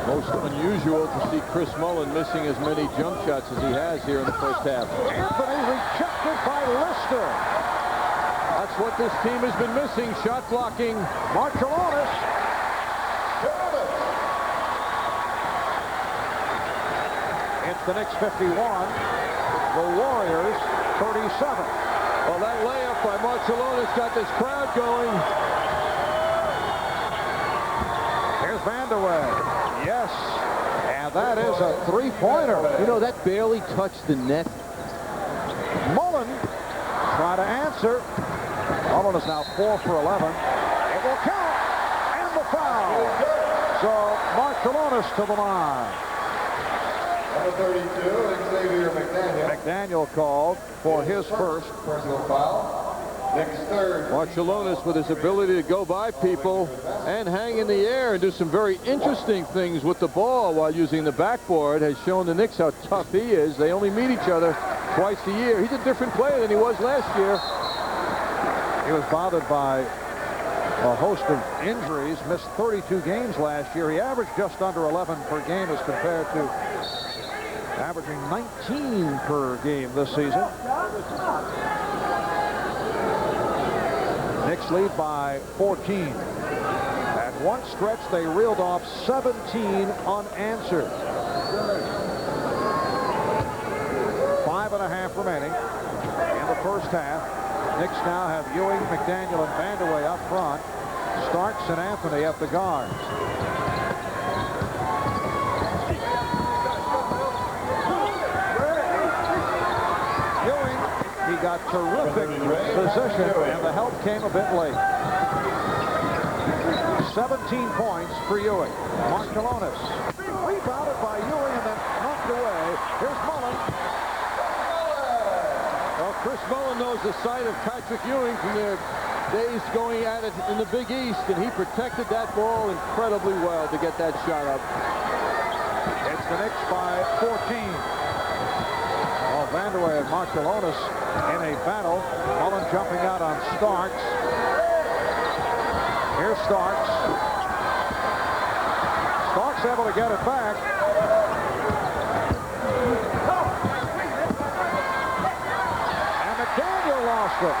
S2: Most unusual to see Chris Mullin missing as many jump shots as he has here in the first half.
S1: Anthony rejected by Lister.
S2: That's what this team has been missing, shot blocking.
S1: Marciulionis. It's the Knicks 51, the Warriors 37.
S2: Well, that layup by Marciulionis got this crowd going.
S1: Here's Vandeweghe. Yes. And And that is a three-pointer.
S2: You know, that barely touched the net.
S1: Mullen try to answer. Mullen is now 4 for 11. It will count. And the foul. So Marciulionis to the line.
S3: Number 32, Xavier McDaniel.
S1: McDaniel called for his first.
S3: Personal foul. Next third.
S2: Marciulionis, with his ability to go by people and hang in the air and do some very interesting things with the ball while using the backboard, has shown the Knicks how tough he is. They only meet each other twice a year. He's a different player than he was last year.
S1: He was bothered by a host of injuries, missed 32 games last year. He averaged just under 11 per game as compared to averaging 19 per game this season. Knicks lead by 14. At one stretch, they reeled off 17 unanswered. 5.5 remaining in the first half. Knicks now have Ewing, McDaniel, and Vandeweghe up front. Starks and Anthony at the guards. Ewing, he got terrific position, and the help came a bit late. 17 points for Ewing. Marciulionis rebounded by Ewing and then knocked away. Here's Mullen.
S2: Well, Chris Mullen knows the sight of Patrick Ewing from their days going at it in the Big East, and he protected that ball incredibly well to get that shot up.
S1: It's the Knicks by 14. Well, Vandeweghe and Marciulionis in a battle. Mullen jumping out on Starks. Here's Starks. Starks able to get it back. And McDaniel lost it.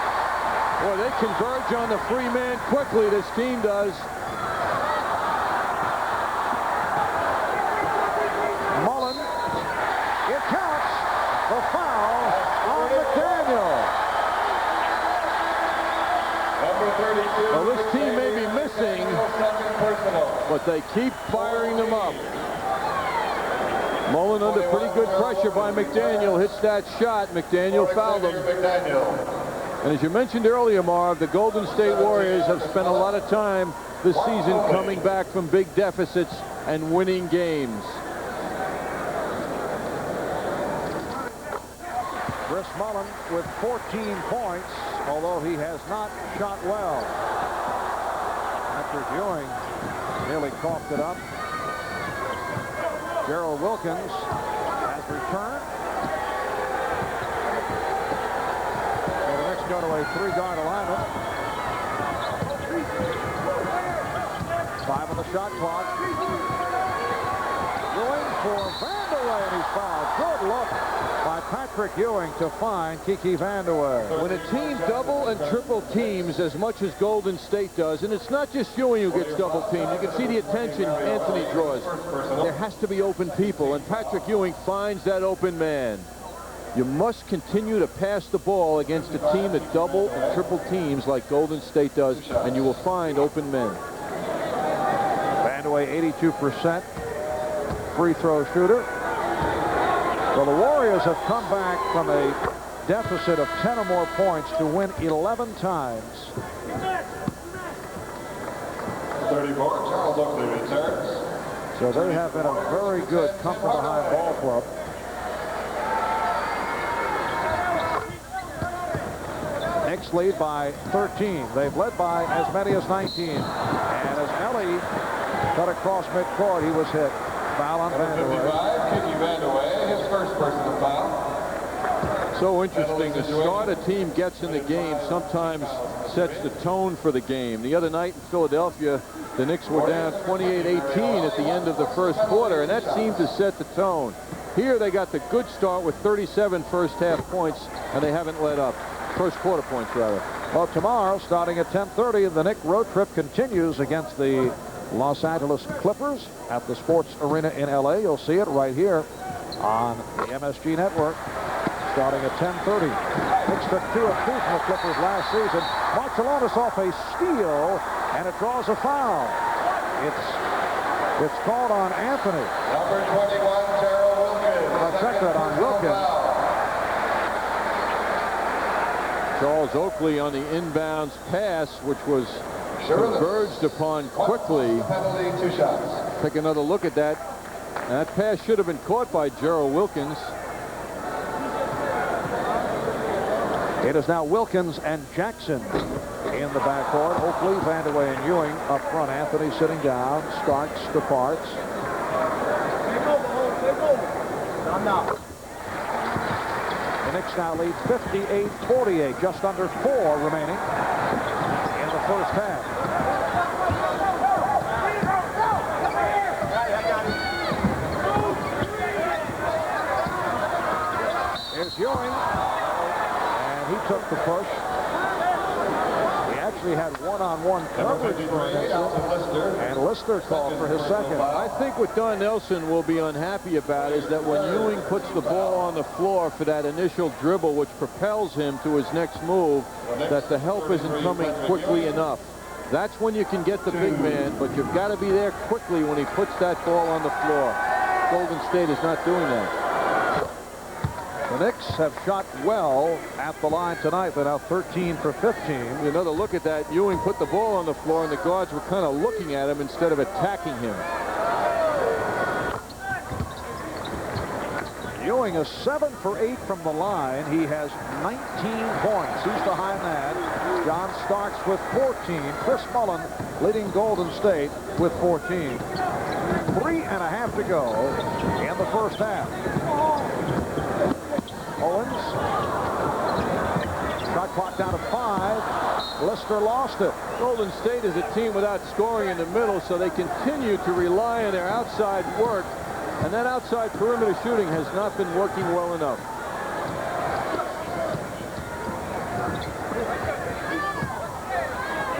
S2: Boy, they converge on the free man quickly, this team does.
S1: Mullen. It counts. The foul on McDaniel.
S3: Number 32.
S2: Well, this team may be missing,
S3: Second personal.
S2: but they keep firing them up. Mullen under pretty good pressure by McDaniel. Hits that shot. McDaniel fouled him.
S3: McDaniel.
S2: And as you mentioned earlier, Marv, the Golden State Warriors have spent a lot of time this season coming back from big deficits and winning games.
S1: Chris Mullen with 14 points, although he has not shot well. Patrick Ewing nearly coughed it up. Gerald Wilkins has returned. So the Knicks go to a three-guard alignment. 5 on the shot clock. Ewing for Vandeweghe, and he's fouled. Good look by Patrick Ewing to find Kiki Vandeweghe.
S2: When a team double and triple teams as much as Golden State does, and it's not just Ewing who gets double teamed, you can see the attention Anthony draws. There has to be open people, and Patrick Ewing finds that open man. You must continue to pass the ball against a team that double and triple teams like Golden State does, and you will find open men.
S1: Vandeweghe, 82% free throw shooter. Well, the Warriors have come back from a deficit of 10 or more points to win 11 times.
S3: 34, Charles Oakley returns.
S1: So they have been a very good come-from-behind ball club. Knicks lead by 13. They've led by as many as 19. And as Ellie cut across midcourt, he was hit. Foul on Vandeweghe.
S3: 55, Kiki Vandeweghe, his first personal foul.
S2: So interesting. The start a team gets in the game sometimes sets the tone for the game. The other night in Philadelphia, the Knicks were down 28-18 at the end of the first quarter, and that seemed to set the tone. Here they got the good start with 37 first half points, and they haven't let up. First quarter points, rather.
S1: Well, tomorrow, starting at 10:30, the Knicks road trip continues against the Los Angeles Clippers at the Sports Arena in L.A. You'll see it right here on the MSG Network, starting at 10:30. Knicks took 2 of 2 from the Clippers last season. Marciulionis off a steal, and it draws a foul. It's It's called on Anthony.
S3: Number 21, Gerald Wilkins.
S1: Check that on Wilkins.
S2: Charles Oakley on the inbounds pass, which was converged upon quickly.
S3: Penalty, 2 shots.
S2: Take another look at that. That pass should have been caught by Gerald Wilkins.
S1: It is now Wilkins and Jackson in the backcourt. Oakley, Vandeweghe, and Ewing up front. Anthony sitting down. Starks departs. The Knicks now lead 58-48. Just under 4 remaining in the first half. Here's Ewing. He took the push. He actually had one-on-one coverage for and Lister called for his second.
S2: I think what Don Nelson will be unhappy about is that when Ewing puts the ball on the floor for that initial dribble, which propels him to his next move, that the help isn't coming quickly enough. That's when you can get the big man, but you've got to be there quickly when he puts that ball on the floor. Golden State is not doing that.
S1: The Knicks have shot well at the line tonight. They're now 13 for 15.
S2: Another look at that. Ewing put the ball on the floor, and the guards were kind of looking at him instead of attacking him.
S1: Ewing is 7 for 8 from the line. He has 19 points. He's behind that. John Starks with 14. Chris Mullin leading Golden State with 14. 3.5 to go in the first half. Owens. Shot clock down to 5. Lister lost it.
S2: Golden State is a team without scoring in the middle, so they continue to rely on their outside work, and that outside perimeter shooting has not been working well enough.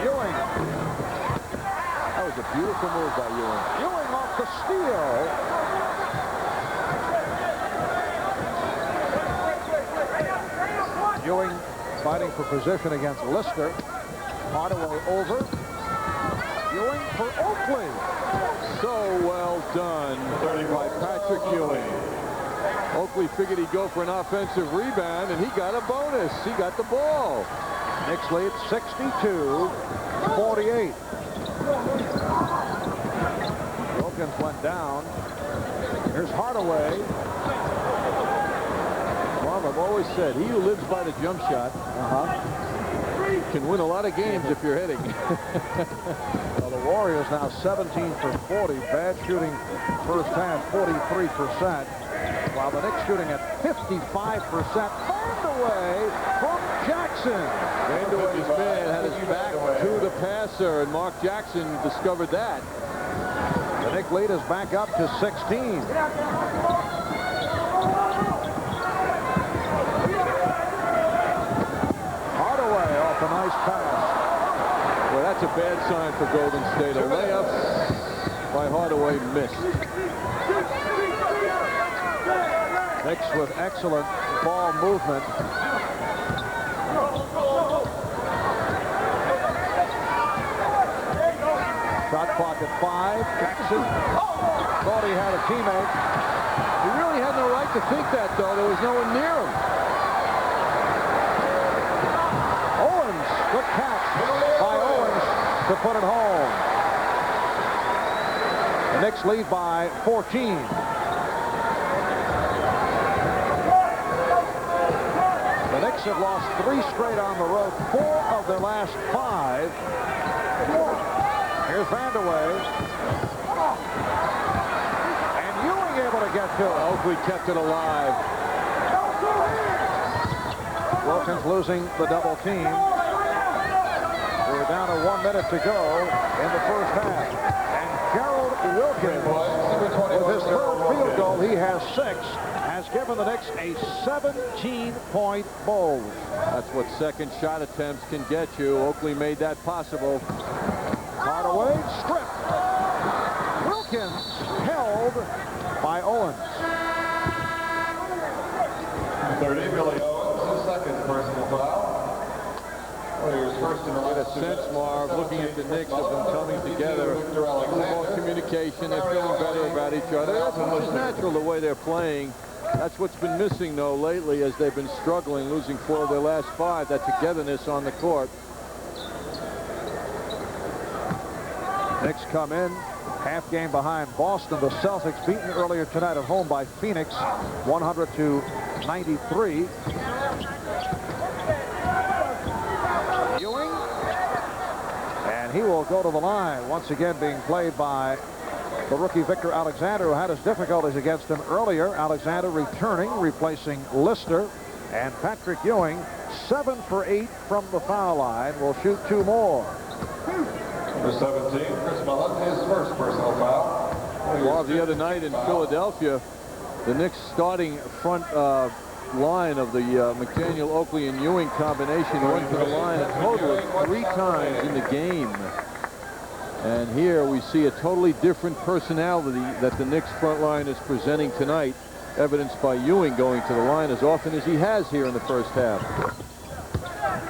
S1: Ewing.
S2: That was a beautiful move by Ewing.
S1: Ewing off the steal. Ewing fighting for position against Lister. Hardaway over. Ewing for Oakley.
S2: So well done by Patrick Ewing. Oakley figured he'd go for an offensive rebound, and he got a bonus. He got the ball.
S1: Knicks lead 62-48. Wilkins went down. Here's Hardaway.
S2: I've always said, he who lives by the jump shot can win a lot of games if you're hitting.
S1: Well, the Warriors now 17 for 40. Bad shooting first half, 43%. While the Knicks shooting at 55%. Vandeweghe from Jackson.
S2: Vandeweghe's man had his back to the passer, and Mark Jackson discovered that.
S1: The Knicks lead is back up to 16. A nice pass.
S2: Well, that's a bad sign for Golden State. A layup by Hardaway missed.
S1: Knicks with excellent ball movement. Shot clock at 5. Jackson thought he had a teammate.
S2: He really had no right to think that, though. There was no one near him.
S1: Good catch by Owens to put it home. The Knicks lead by 14. The Knicks have lost 3 straight on the road, 4 of their last 5. Here's Vandeweghe. And Ewing able to get to it.
S2: Oakley kept it alive.
S1: Wilkins losing the double team. We're down to 1 minute to go in the first half. And Gerald Wilkins, with his third field goal, he has 6, has given the Knicks a 17-point bulge.
S2: That's what second shot attempts can get you. Oakley made that possible.
S1: Hardaway stripped. Wilkins held by Owens.
S3: 30, Billy Owens, his second personal foul. Warriors' first
S2: Get a sense, Marv, looking at the Knicks of them coming together. A little more communication. They're feeling better about each other. It's almost natural the way they're playing. That's what's been missing, though, lately as they've been struggling, losing 4 of their last 5. That togetherness on the court.
S1: Knicks come in, half game behind Boston. The Celtics beaten earlier tonight at home by Phoenix, 100-93. Ewing, and he will go to the line, once again being played by the rookie Victor Alexander, who had his difficulties against him earlier. Alexander returning, replacing Lister, and Patrick Ewing, 7 for 8 from the foul line, will shoot 2 more.
S3: Number 17, Chris Mullen, his first personal foul.
S2: Well, the other night in Philadelphia, the Knicks starting front line of the McDaniel, Oakley, and Ewing combination went to the line a total of 3 times in the game. And here we see a totally different personality that the Knicks front line is presenting tonight, evidenced by Ewing going to the line as often as he has here in the first half.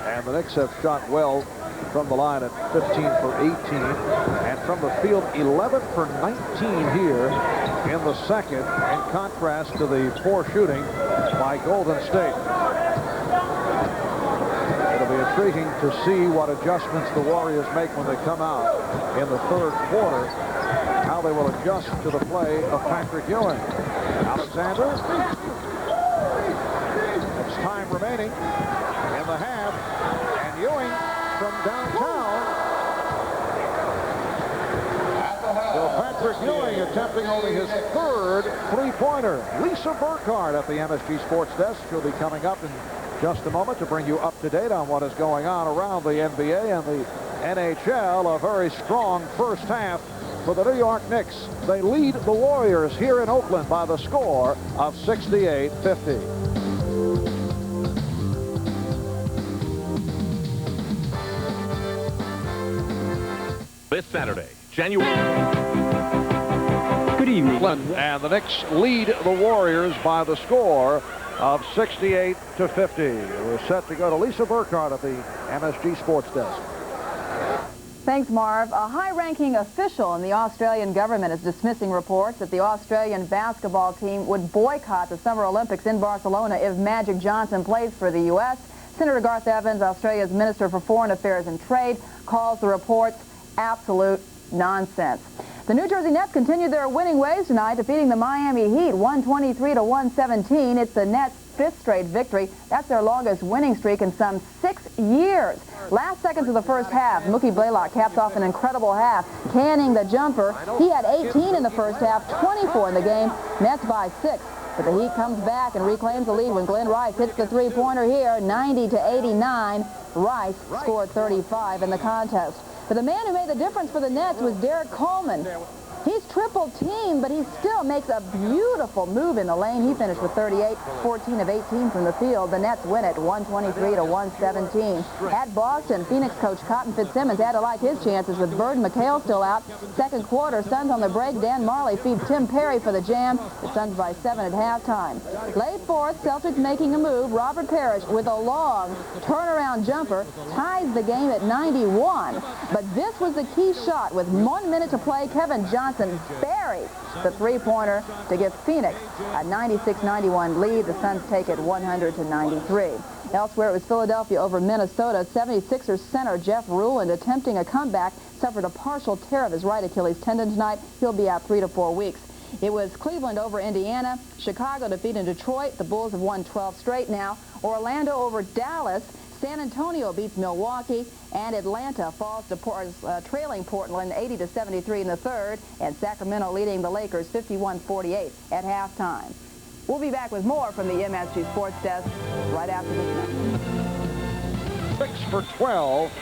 S1: And the Knicks have shot well from the line at 15 for 18, and from the field 11 for 19 here in the second, in contrast to the poor shooting by Golden State. It'll be intriguing to see what adjustments the Warriors make when they come out in the third quarter, how they will adjust to the play of Patrick Ewing. Alexander, it's time remaining in the half, and Ewing from downtown. So Patrick Ewing attempting only his 3rd three-pointer. Lisa Burkhardt at the MSG Sports Desk. She'll be coming up in just a moment to bring you up to date on what is going on around the NBA and the NHL. A very strong first half for the New York Knicks. They lead the Warriors here in Oakland by the score of 68-50.
S9: This Saturday, January.
S1: Good evening. And the Knicks lead the Warriors by the score of 68-50. We're set to go to Lisa Burkhardt at the MSG Sports Desk.
S10: Thanks, Marv. A high-ranking official in the Australian government is dismissing reports that the Australian basketball team would boycott the Summer Olympics in Barcelona if Magic Johnson plays for the U.S. Senator Garth Evans, Australia's Minister for Foreign Affairs and Trade, calls the reports absolute nonsense. The New Jersey Nets continued their winning ways tonight, defeating the Miami Heat 123-117. It's the Nets' 5th straight victory. That's their longest winning streak in some 6 years. Last seconds of the first half, Mookie Blaylock caps off an incredible half, canning the jumper. He had 18 in the first half, 24 in the game. Nets by 6. But the Heat comes back and reclaims the lead when Glenn Rice hits the three-pointer here, 90-89. Rice scored 35 in the contest. But the man who made the difference for the Nets was Derek Coleman. He's triple-teamed, but he still makes a beautiful move in the lane. He finished with 38, 14 of 18 from the field. The Nets win it 123-117. At Boston, Phoenix coach Cotton Fitzsimmons had to like his chances with Bird and McHale still out. Second quarter, Suns on the break. Dan Marley feeds Tim Perry for the jam. The Suns by 7 at halftime. Late fourth, Celtics making a move. Robert Parrish with a long turnaround jumper ties the game at 91. But this was the key shot. With 1 minute to play, Kevin Johnson buried the three-pointer to give Phoenix a 96-91 lead. The Suns take it 100-93. Elsewhere, it was Philadelphia over Minnesota. 76ers center Jeff Ruland, attempting a comeback, suffered a partial tear of his right Achilles tendon tonight. He'll be out 3 to 4 weeks. It was Cleveland over Indiana. Chicago defeated Detroit. The Bulls have won 12 straight now. Orlando over Dallas. San Antonio beats Milwaukee, and Atlanta falls to trailing Portland 80-73 in the third, and Sacramento leading the Lakers 51-48 at halftime. We'll be back with more from the MSG Sports Desk right after this message.
S1: 6 for 12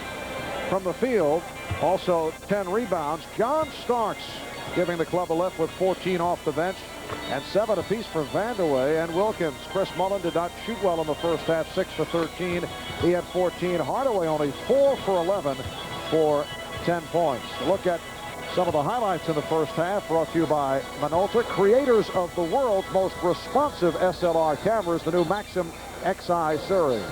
S1: from the field, also 10 rebounds. John Starks giving the club a lift with 14 off the bench, and 7 apiece for Vandeweghe and Wilkins. Chris Mullen did not shoot well in the first half, 6 for 13. He had 14. Hardaway only 4 for 11 for 10 points. Look at some of the highlights in the first half, brought to you by Minolta, creators of the world's most responsive SLR cameras, the new Maxim XI series.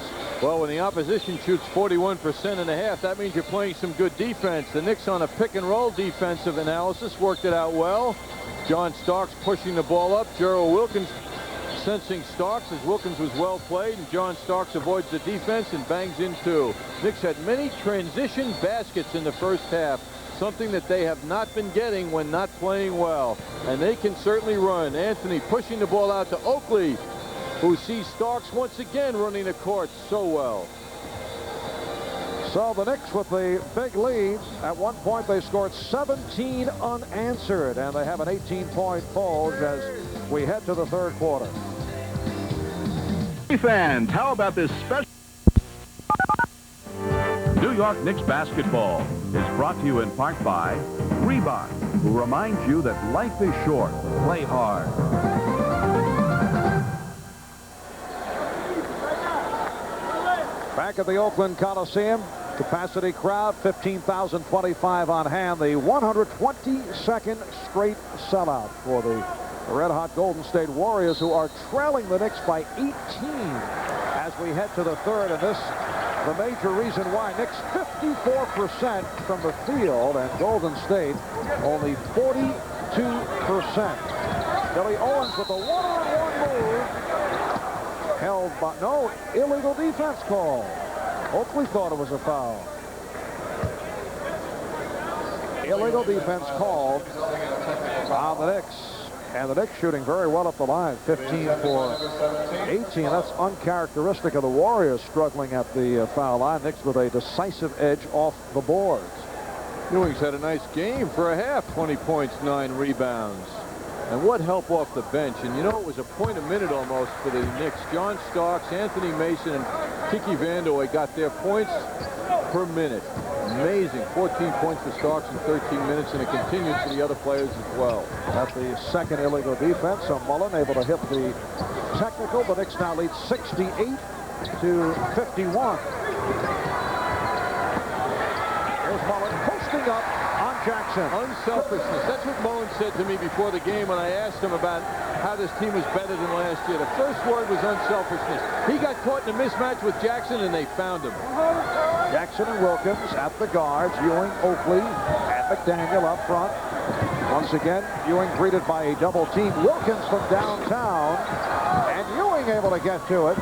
S2: Well, when the opposition shoots 41% in a half, that means you're playing some good defense. The Knicks on a pick-and-roll defensive analysis worked it out well. John Starks pushing the ball up. Gerald Wilkins sensing Starks as Wilkins was well played, and John Starks avoids the defense and bangs in two. Knicks had many transition baskets in the first half, something that they have not been getting when not playing well. And they can certainly run. Anthony pushing the ball out to Oakley, who sees Starks once again running the court so well.
S1: So the Knicks with the big lead. At one point they scored 17 unanswered, and they have an 18-point bulge as we head to the third quarter.
S7: Hey fans, how about this special? New York Knicks basketball is brought to you in part by Reebok, who reminds you that life is short. Play hard.
S1: Back at the Oakland Coliseum, capacity crowd, 15,025 on hand. The 122nd straight sellout for the red-hot Golden State Warriors, who are trailing the Knicks by 18 as we head to the third. And this, the major reason why. Knicks 54% from the field, and Golden State only 42%. Billy Owens with a one-on-one move. Held by, no, illegal defense call. Oakley thought it was a foul. Illegal defense called on the Knicks. And the Knicks shooting very well up the line, 15 for 18. That's uncharacteristic of the Warriors struggling at the foul line. Knicks with a decisive edge off the boards.
S2: Ewing's had a nice game for a half, 20 points, 9 rebounds. And what help off the bench. And you know, it was a point a minute almost for the Knicks. John Starks, Anthony Mason, and Kiki Vandeweghe got their points per minute. Amazing. 14 points for Starks in 13 minutes, and it continued for the other players as well.
S1: That's the second illegal defense. So Mullen able to hit the technical. The Knicks now lead 68-51. Here's Mullen posting up on Jackson.
S2: Unselfishness. That's what Mullen said to me before the game when I asked him about how this team was better than last year. The first word was unselfishness. He got caught in a mismatch with Jackson, and they found him.
S1: Jackson and Wilkins at the guards. Ewing, Oakley, and McDaniel up front. Once again, Ewing greeted by a double team. Wilkins from downtown, and Ewing able to get to it.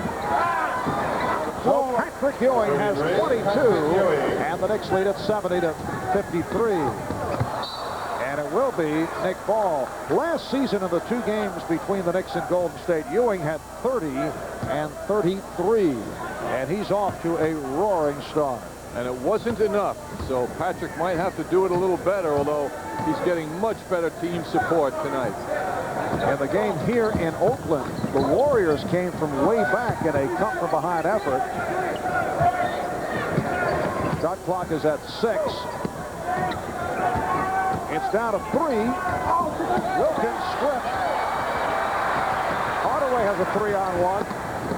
S1: So Patrick Ewing has 22, and the Knicks lead at 70-53. And it will be Nick Ball. Last season in the two games between the Knicks and Golden State, Ewing had 30 and 33. And he's off to a roaring start.
S2: And it wasn't enough, so Patrick might have to do it a little better, although he's getting much better team support tonight.
S1: In the game here in Oakland, the Warriors came from way back in a come-from-behind effort. Shot clock is at 6. It's down to 3. Wilkins stripped. Hardaway has a 3-on-1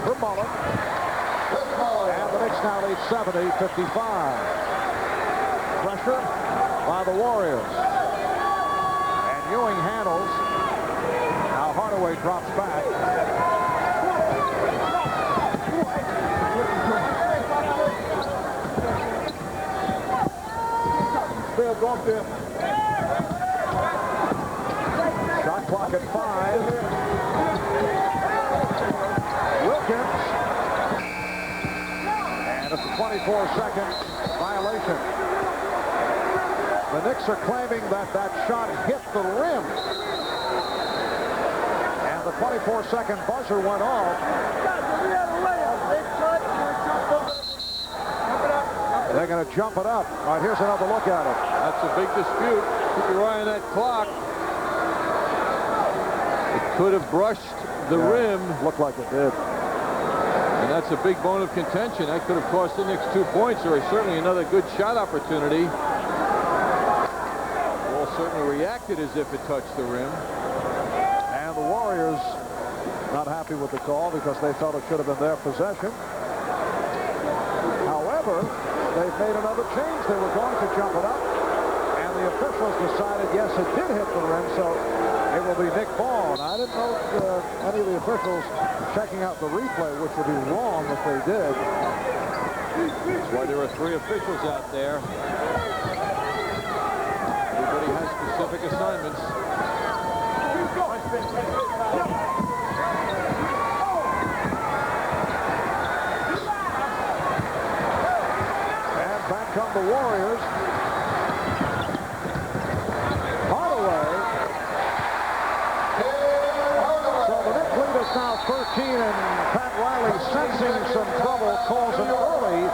S1: for Mullen. And the Knicks now lead 70-55. Pressure by the Warriors. And Ewing handles. Now Hardaway drops back. Shot clock at 5. Wilkins. And it's a 24-second violation. The Knicks are claiming that that shot hit the rim. And the 24-second buzzer went off. They're going to jump it up. All right, here's another look at it.
S2: That's a big dispute. Keep your eye on that clock. It could have brushed the rim.
S1: Looked like it did.
S2: And that's a big bone of contention. That could have cost the Knicks 2 points, or certainly another good shot opportunity. Ball certainly reacted as if it touched the rim.
S1: And the Warriors not happy with the call because they felt it should have been their possession. However, they've made another change. They were going to jump it up, and the officials decided, yes, it did hit the rim, so It will be Nick Ball. I didn't know any of the officials checking out the replay, which would be wrong if they did.
S2: That's why there are 3 officials out there. Everybody has specific assignments.
S1: And back come the Warriors. Hardaway. So the Knicks lead is now 13, and Pat Riley, sensing some trouble, calls an early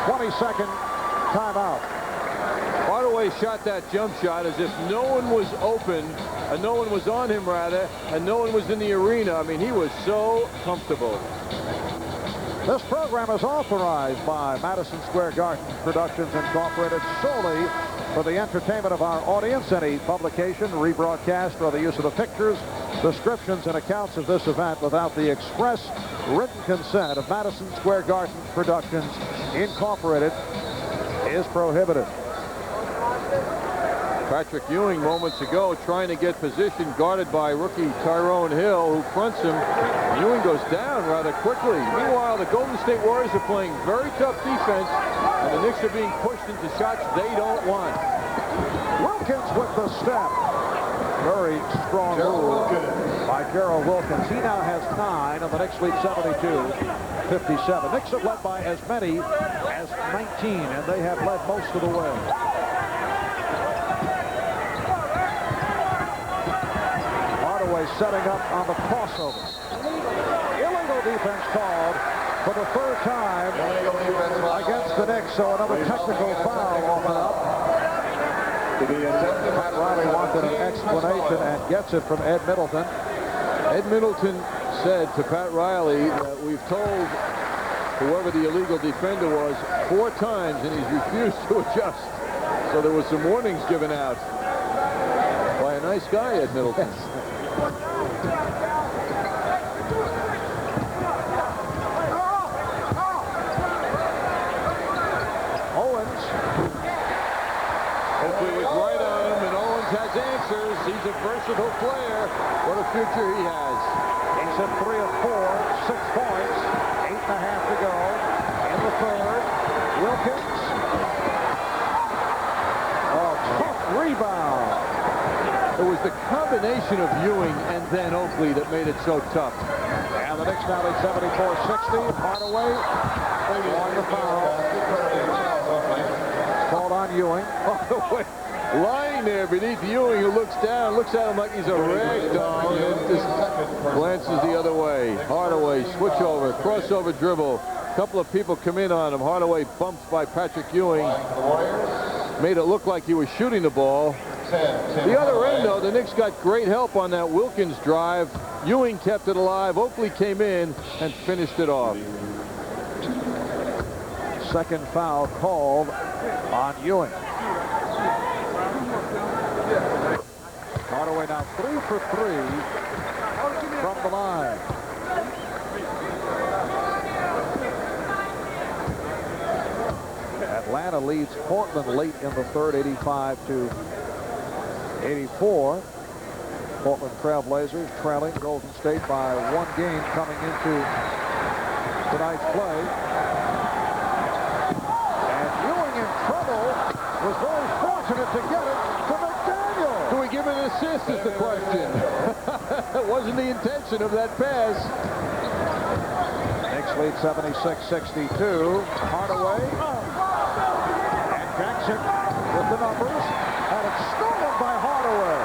S1: 20-second timeout.
S2: Hardaway shot that jump shot as if no one was open, and no one was on him, rather, and no one was in the arena. I mean, he was so comfortable.
S1: This program is authorized by Madison Square Garden Productions Incorporated solely for the entertainment of our audience. Any publication, rebroadcast, or the use of the pictures, descriptions, and accounts of this event without the express written consent of Madison Square Garden Productions Incorporated is prohibited.
S2: Patrick Ewing moments ago trying to get position, guarded by rookie Tyrone Hill, who fronts him. Ewing goes down rather quickly. Meanwhile, the Golden State Warriors are playing very tough defense, and the Knicks are being pushed into shots they don't want.
S1: Wilkins with the step. Very strong move by Gerald Wilkins. He now has 9, and the Knicks lead 72-57. Knicks have led by as many as 19, and they have led most of the way. Setting up on the crossover. Illegal defense called for the 3rd time against the Knicks, so another technical foul opened up. Pat Riley wanted an explanation and gets it from Ed Middleton.
S2: Ed Middleton said to Pat Riley that we've told whoever the illegal defender was 4 times, and he's refused to adjust. So there was some warnings given out by a nice guy, Ed Middleton.
S1: Owens.
S2: Hopefully it was right on him, and Owens has answers. He's a versatile player. What a future he has.
S1: He's at 3 of 4, 6 points, 8.5 to go in the 3rd. Wilkins. Oh, tough rebound.
S2: It was the combination of Ewing and then Oakley that made it so tough.
S1: And the Knicks now lead 74-60. Hardaway on the foul. Called on Ewing.
S2: Hardaway lying there beneath Ewing, who looks down, looks at him like he's a rag doll, and then just glances the other way. Hardaway, switch over, crossover dribble. A couple of people come in on him. Hardaway bumped by Patrick Ewing. Made it look like he was shooting the ball. The other end, though, the Knicks got great help on that Wilkins drive. Ewing kept it alive. Oakley came in and finished it off.
S1: Second foul called on Ewing. Hardaway now 3 for 3 from the line. Atlanta leads Portland late in the 3rd, 85-84. Portland Trailblazers trailing Golden State by 1 game coming into tonight's play. And Ewing in trouble, was very fortunate to get it to McDaniel.
S2: Do we give an assist is the question. It wasn't the intention of that pass.
S1: Knicks lead 76-62. Hardaway. And Jackson with the numbers. And it's stolen by Hardaway.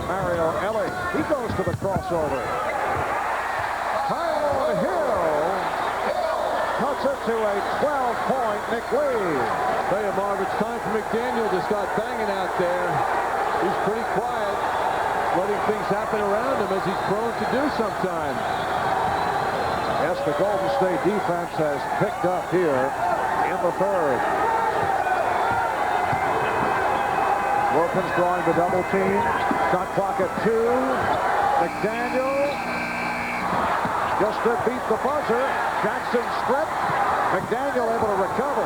S1: Mario Ellie, he goes to the crossover. Tyrone Hill cuts it to a 12-point Knick lead.
S2: Tell you, Marv, it's time for McDaniel to start banging out there. He's pretty quiet, letting things happen around him as he's prone to do sometimes.
S1: Yes, the Golden State defense has picked up here in the 3rd. Wilkins drawing the double team. Shot clock at 2. McDaniel just to beat the buzzer. Jackson stripped. McDaniel able to recover.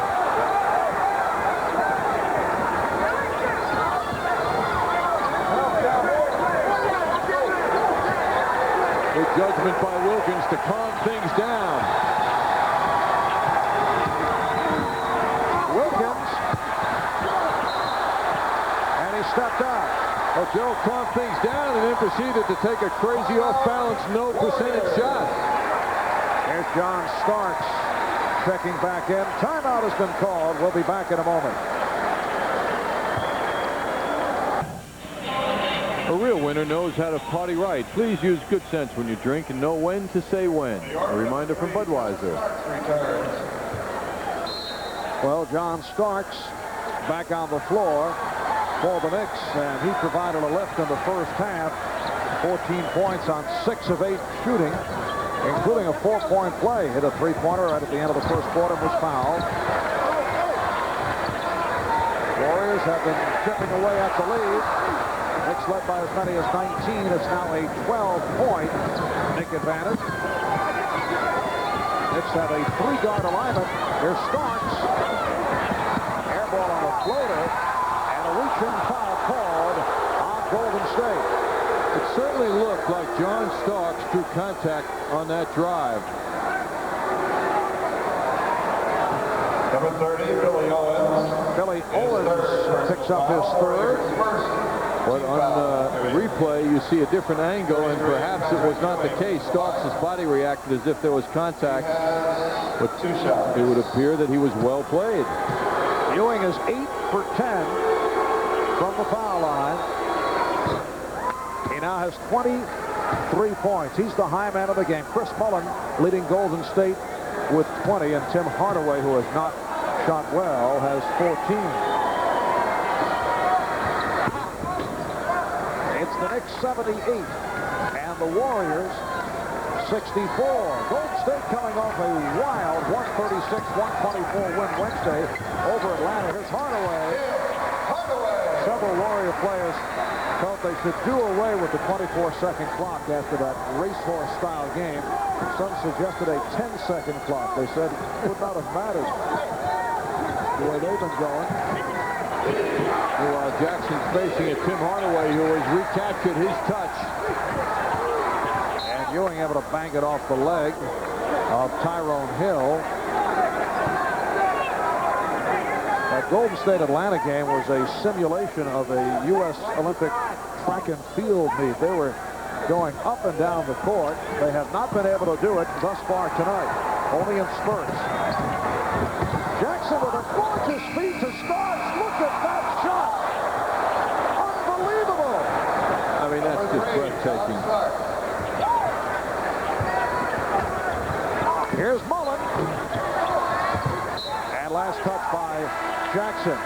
S2: Good judgment by Wilkins to calm things down.
S1: Wilkins. And he stepped out.
S2: Well, Joe calmed things down and then proceeded to take a crazy off-balance, no percentage shot.
S1: Here's John Starks checking back in. Timeout has been called. We'll be back in a moment.
S2: A real winner knows how to party right. Please use good sense when you drink and know when to say when. A reminder from Budweiser.
S1: Well, John Starks back on the floor for the Knicks, and he provided a lift in the first half. 14 points on 6 of 8 shooting, including a 4-point play. Hit a 3-pointer right at the end of the first quarter, was fouled. Warriors have been chipping away at the lead. Knicks led by as many as 19. It's now a 12-point Knick advantage. Knicks have a 3-guard alignment. Here's Starks. Air ball on a floater. And a reaching foul called on Golden State.
S2: It certainly looked like John Starks drew contact on that drive.
S3: Number 30, Billy Owens.
S1: Billy Owens picks up his third.
S2: But on replay, you see a different angle, and perhaps it was not the case. Starks' body reacted as if there was contact, but it would appear that he was well played.
S1: Ewing is 8 for 10 from the foul line. He now has 23 points. He's the high man of the game. Chris Mullin leading Golden State with 20, and Tim Hardaway, who has not shot well, has 14. It's the Knicks 78 and the Warriors 64. Golden State coming off a wild 136-124 win Wednesday over Atlanta. Here's Hardaway. Several Warrior players felt they should do away with the 24-second clock after that racehorse-style game. Some suggested a 10-second clock. They said it would not have mattered the way they've been going.
S2: Meanwhile, Jackson's facing a Tim Hardaway who has recaptured his touch.
S1: And Ewing able to bang it off the leg of Tyrone Hill. That Golden State Atlanta game was a simulation of a U.S. Olympic track and field meet. They were going up and down the court. They have not been able to do it thus far tonight, only in spurts. Jackson with a gorgeous feed to Starks. Look at that shot. Unbelievable.
S2: I mean, that's just breathtaking.
S1: Here's Mullin. And last touch by Jackson.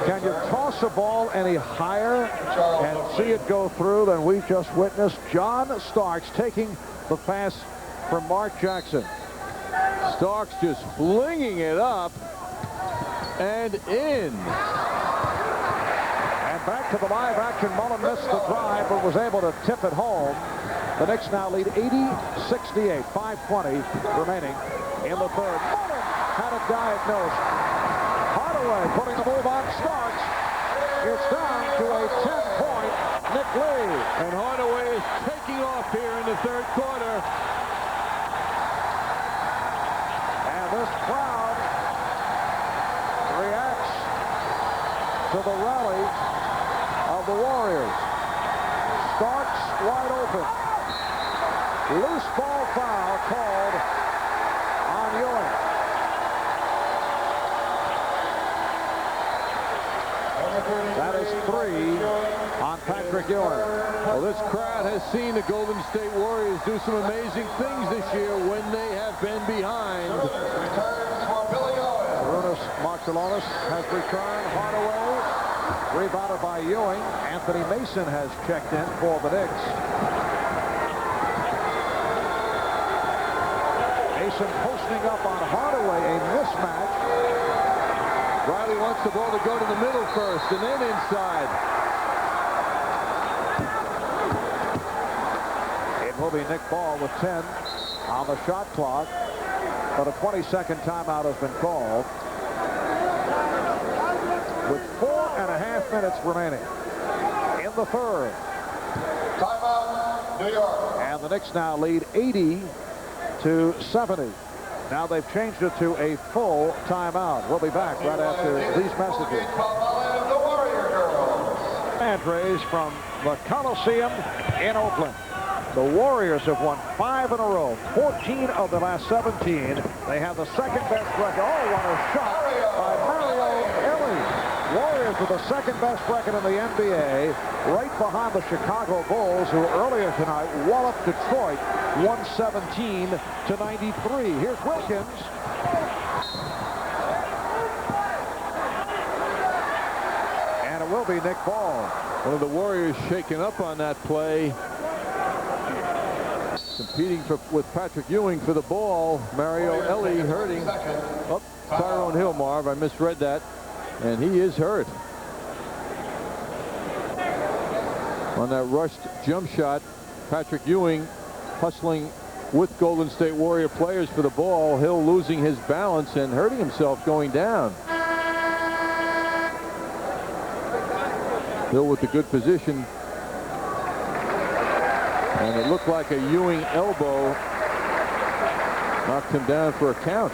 S1: Can you toss a ball any higher and see it go through than we just witnessed? John Starks taking the pass from Mark Jackson.
S2: Starks just flinging it up and in.
S1: And back to the live action. Mullin missed the drive but was able to tip it home. The Knicks now lead 80-68. 5:20 remaining in the third. Mullin had it diagnosed. Hardaway putting the move on Starks. It's down to a 10-point Knick lead.
S2: And Hardaway is taking off here in the third quarter.
S1: And this crowd reacts to the rally of the Warriors. Starks wide open. Loose ball foul called on Ewing. That is 3 on Patrick Ewing.
S2: Well, this crowd has seen the Golden State Warriors do some amazing things this year when they have been behind.
S1: Brunas Marciulionis has returned. Hardaway rebounded by Ewing. Anthony Mason has checked in for the Knicks. Mason posting up on Hardaway, a mismatch.
S2: Riley wants the ball to go to the middle first and then inside.
S1: It will be Nick Ball with 10 on the shot clock. but a 20-second timeout has been called with 4.5 minutes remaining in the third.
S3: Timeout, New York.
S1: And the Knicks now lead 80-70. Now they've changed it to a full timeout. We'll be back right after these messages.
S3: The Warrior Girls.
S1: Entrees from the Coliseum in Oakland. The Warriors have won 5 in a row, 14 of the last 17. They have the second best record. Oh, what a shot by Mario Ellie. Warriors with the second best record in the NBA, right behind the Chicago Bulls, who earlier tonight walloped Detroit 117-93. Here's Wilkins. And it will be Nick Ball.
S2: One of the Warriors shaken up on that play. Competing with Patrick Ewing for the ball. Mario Ellie hurting. Oh, Tyrone Hill, Marv. I misread that. And he is hurt. On that rushed jump shot, Patrick Ewing hustling with Golden State Warrior players for the ball. Hill losing his balance and hurting himself going down. Hill with the good position. And it looked like a Ewing elbow knocked him down for a count.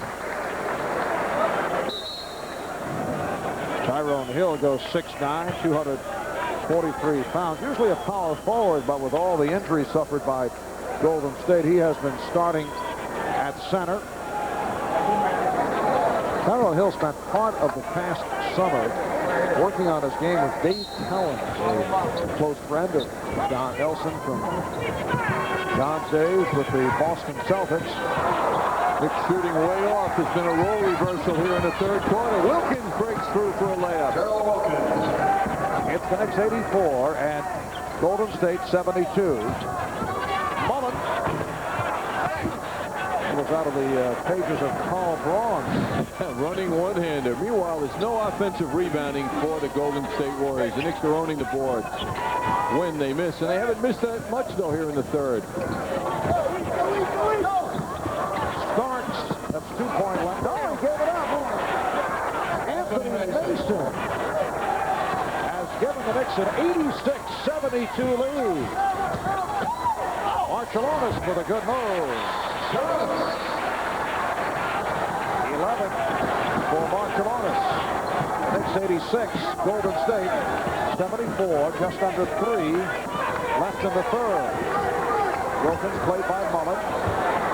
S1: Tyrone Hill goes 6'9", 243 pounds. Usually a power forward, but with all the injuries suffered by Golden State, he has been starting at center. Tyrone Hill spent part of the past summer working on his game with Dave Collins, a close friend of Don Nelson from John's days with the Boston Celtics.
S2: Nick shooting way off. There's been a role reversal here in the third quarter. Wilkins breaks through for a layup.
S1: It's the Knicks 84 and Golden State 72. Mullen was out of the pages of Carl Braun.
S2: Running one-hander. Meanwhile, there's no offensive rebounding for the Golden State Warriors. The Knicks are owning the boards when they miss, and they haven't missed that much though here in the third.
S1: Starks, that's 2-point left. Oh, he gave it up. Anthony Mason has given the Knicks an 86-72 lead. Marciulionis with a good move. 11 for Marciulionis. Knicks 86, Golden State 74, just under 3 left in the third. Wilkins played by Mullen.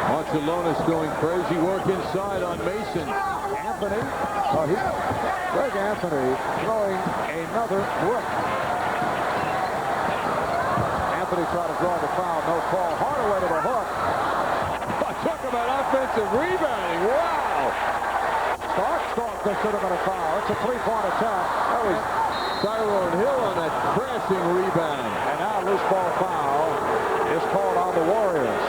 S2: Marciulionis doing crazy work inside on Mason.
S1: Anthony, Greg Anthony throwing another brick. Anthony tried to draw the foul, no call. Hardaway to the hook.
S2: Talk about offensive rebounding. Wow.
S1: Starks thought there should have been a foul. It's a 3-point attack.
S2: That was Tyrone Hill on that crashing rebound.
S1: And now loose ball foul is called on the Warriors.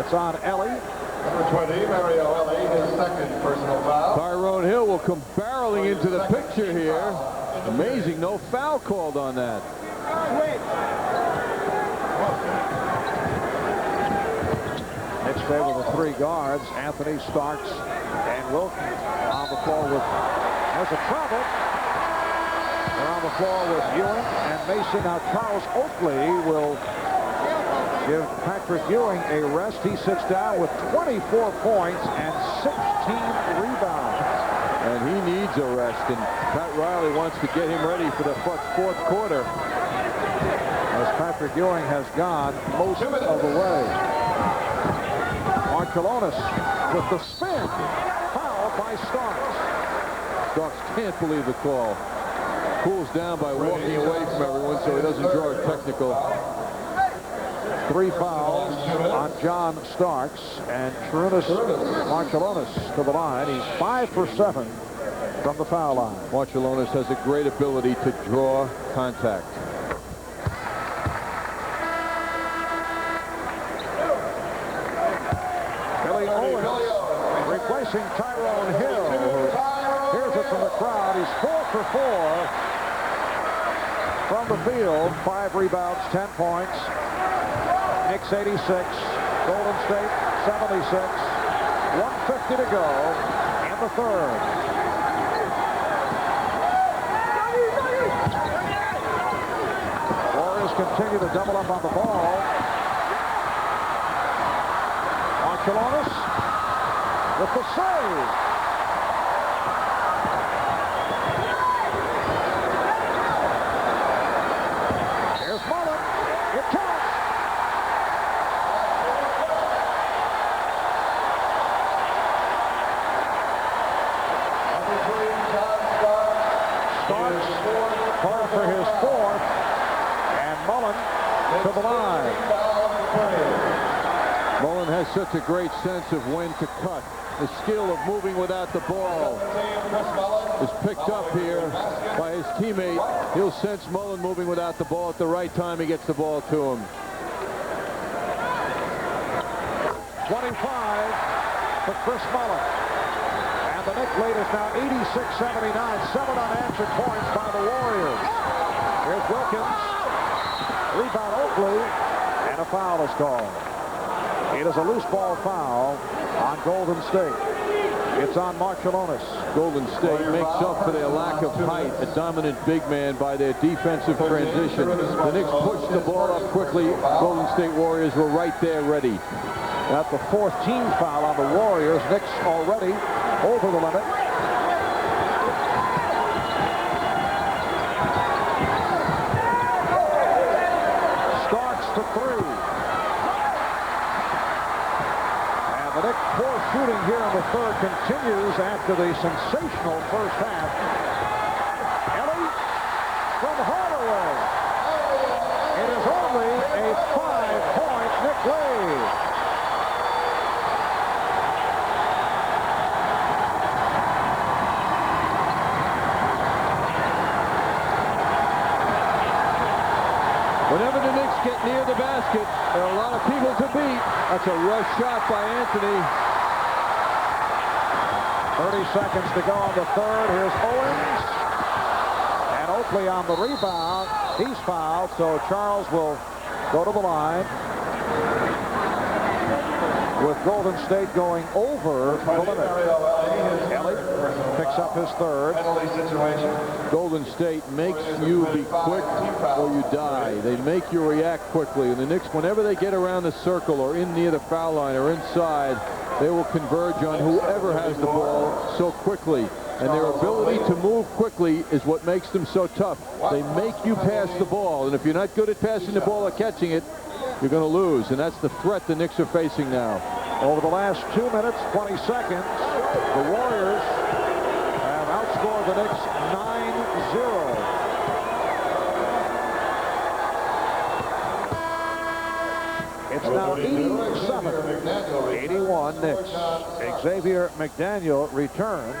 S1: It's on Ellie.
S3: Number 20, Mario Ellie, his second personal foul.
S2: Tyrone Hill will come barreling into the picture here. Amazing, no foul called on that.
S1: Knicks favor the 3 guards, Anthony, Starks, and Wilkins on the floor with, there's a travel. They're on the floor with Ewing and Mason. Now Charles Oakley will give Patrick Ewing a rest. He sits down with 24 points and 16 rebounds.
S2: And he needs a rest, and Pat Riley wants to get him ready for the fourth quarter.
S1: As Patrick Ewing has gone most of the way. Marciulionis with the spin. Foul by Starks.
S2: Starks can't believe the call. Cools down by walking away from everyone so he doesn't draw a technical.
S1: 3 fouls on John Starks, and Marciulionis to the line. He's 5 for 7 from the foul line.
S2: Marciulionis has a great ability to draw contact.
S1: Billy Owens replacing Tyrone Hill. Here's it from the crowd. He's 4 for 4 from the field. 5 rebounds, 10 points. Knicks 86, Golden State 76. 1:50 to go in the third. Warriors continue to double up on the ball. Marciulionis with the save. Here's Mullen. It counts. Starks called for his fourth, and Mullen to the line.
S2: Mullen has such a great sense of when to cut. The skill of moving without the ball is picked up here by his teammate. He'll sense Mullen moving without the ball at the right time. He gets the ball to him.
S1: 25 for Chris Mullen. And the Knicks lead is now 86-79. 7 unanswered points by the Warriors. Here's Wilkins. Rebound Oakley. And a foul is called. It is a loose ball foul on Golden State. It's on Marciulionis.
S2: Golden State makes up for their lack of height, a dominant big man, by their defensive transition. The Knicks pushed the ball up quickly. Golden State Warriors were right there ready.
S1: That's the fourth team foul on the Warriors. Knicks already over the limit. Starks to three. And the Knicks' poor shooting here in the third continues after the sensational first half. Ellie from Hardaway. It is only a 5-point Knick lead.
S2: Whenever the Knicks get near the basket, there are a lot of people to beat. That's a rush shot by Anthony.
S1: 30 seconds to go in the third. Here's Owens. And Oakley on the rebound. He's fouled, so Charles will go to the line. With Golden State going over the limit. Ellie picks up his third.
S2: Golden State makes you be quick or you die. They make you react quickly. And the Knicks, whenever they get around the circle or in near the foul line or inside, they will converge on whoever has the ball so quickly. And their ability to move quickly is what makes them so tough. They make you pass the ball. And if you're not good at passing the ball or catching it, you're going to lose. And that's the threat the Knicks are facing now.
S1: Over the last 2 minutes, 20 seconds, the Warriors have outscored the Knicks 9-0. It's now 87-81 Knicks. Xavier McDaniel returns.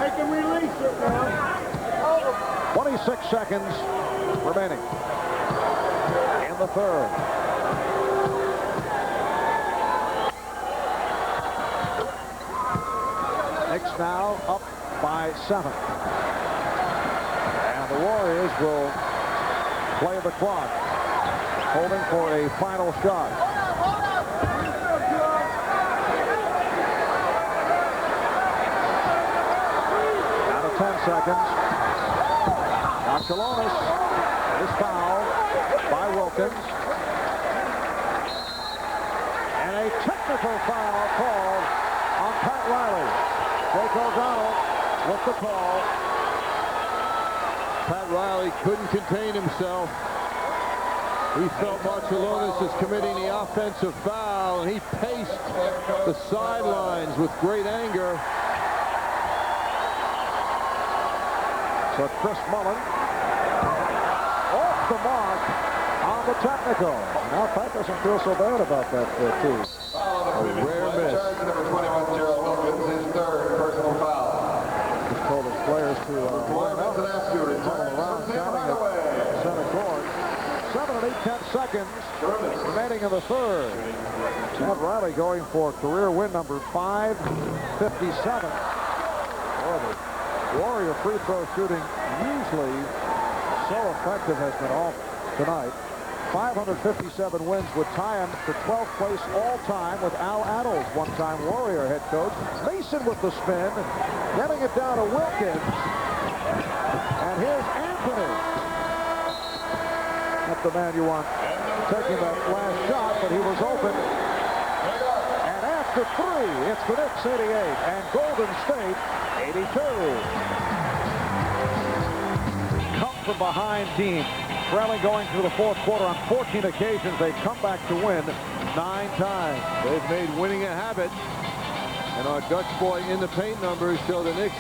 S11: Make him release it now.
S1: 26 seconds remaining in the third. Knicks now up by 7. And the Warriors will play the clock, holding for a final shot. Out of 10 seconds. Marciulionis is fouled by Wilkins. And a technical foul called on Pat Riley. Jake O'Donnell with the call.
S2: Pat Riley couldn't contain himself. He felt Marciulionis is committing the offensive foul, and he paced the sidelines with great anger.
S1: So Chris Mullen off the mark on the technical. Now Pat doesn't feel so bad about that too.
S2: A rare miss.
S3: Number 21, Gerald Wilkins, his third personal foul.
S1: Just told his players to line up and around counting at center court. 7 and 8/10 seconds remaining in the third. Pat Riley going for career win number 557. However, Warrior free throw shooting, usually so effective, has been off tonight. 557 wins would tie him for 12th place all-time with Al Attles, one-time Warrior head coach. Mason with the spin, getting it down to Wilkins. And here's Anthony. That's the man you want taking that last shot, but he was open. And after 3, it's the Knicks 88 and Golden State 82. Come from behind team. Trailing going through the fourth quarter on 14 occasions. They've come back to win 9 times.
S2: They've made winning a habit. And our Dutch boy in the paint numbers show the Knicks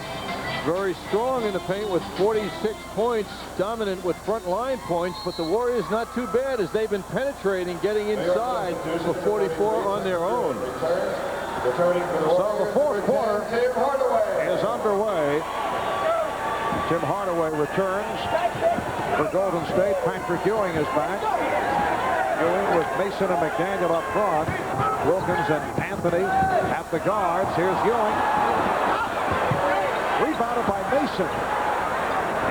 S2: very strong in the paint with 46 points, dominant with front line points, but the Warriors not too bad as they've been penetrating, getting inside for 44 on their own.
S1: So the fourth quarter is underway. Tim Hardaway returns for Golden State. Patrick Ewing is back. Ewing with Mason and McDaniel up front. Wilkins and Anthony at the guards. Here's Ewing. Rebounded by Mason.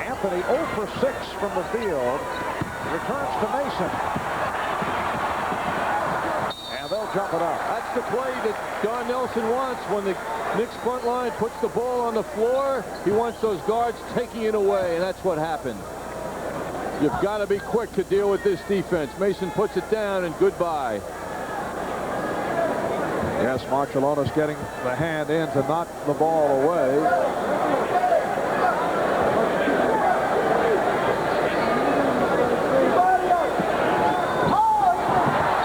S1: Anthony 0 for 6 from the field. Returns to Mason. And they'll jump it up.
S2: That's the play that Don Nelson wants when the Knicks front line puts the ball on the floor. He wants those guards taking it away, and that's what happened. You've got to be quick to deal with this defense. Mason puts it down, and goodbye.
S1: Yes, Marciulionis getting the hand in to knock the ball away.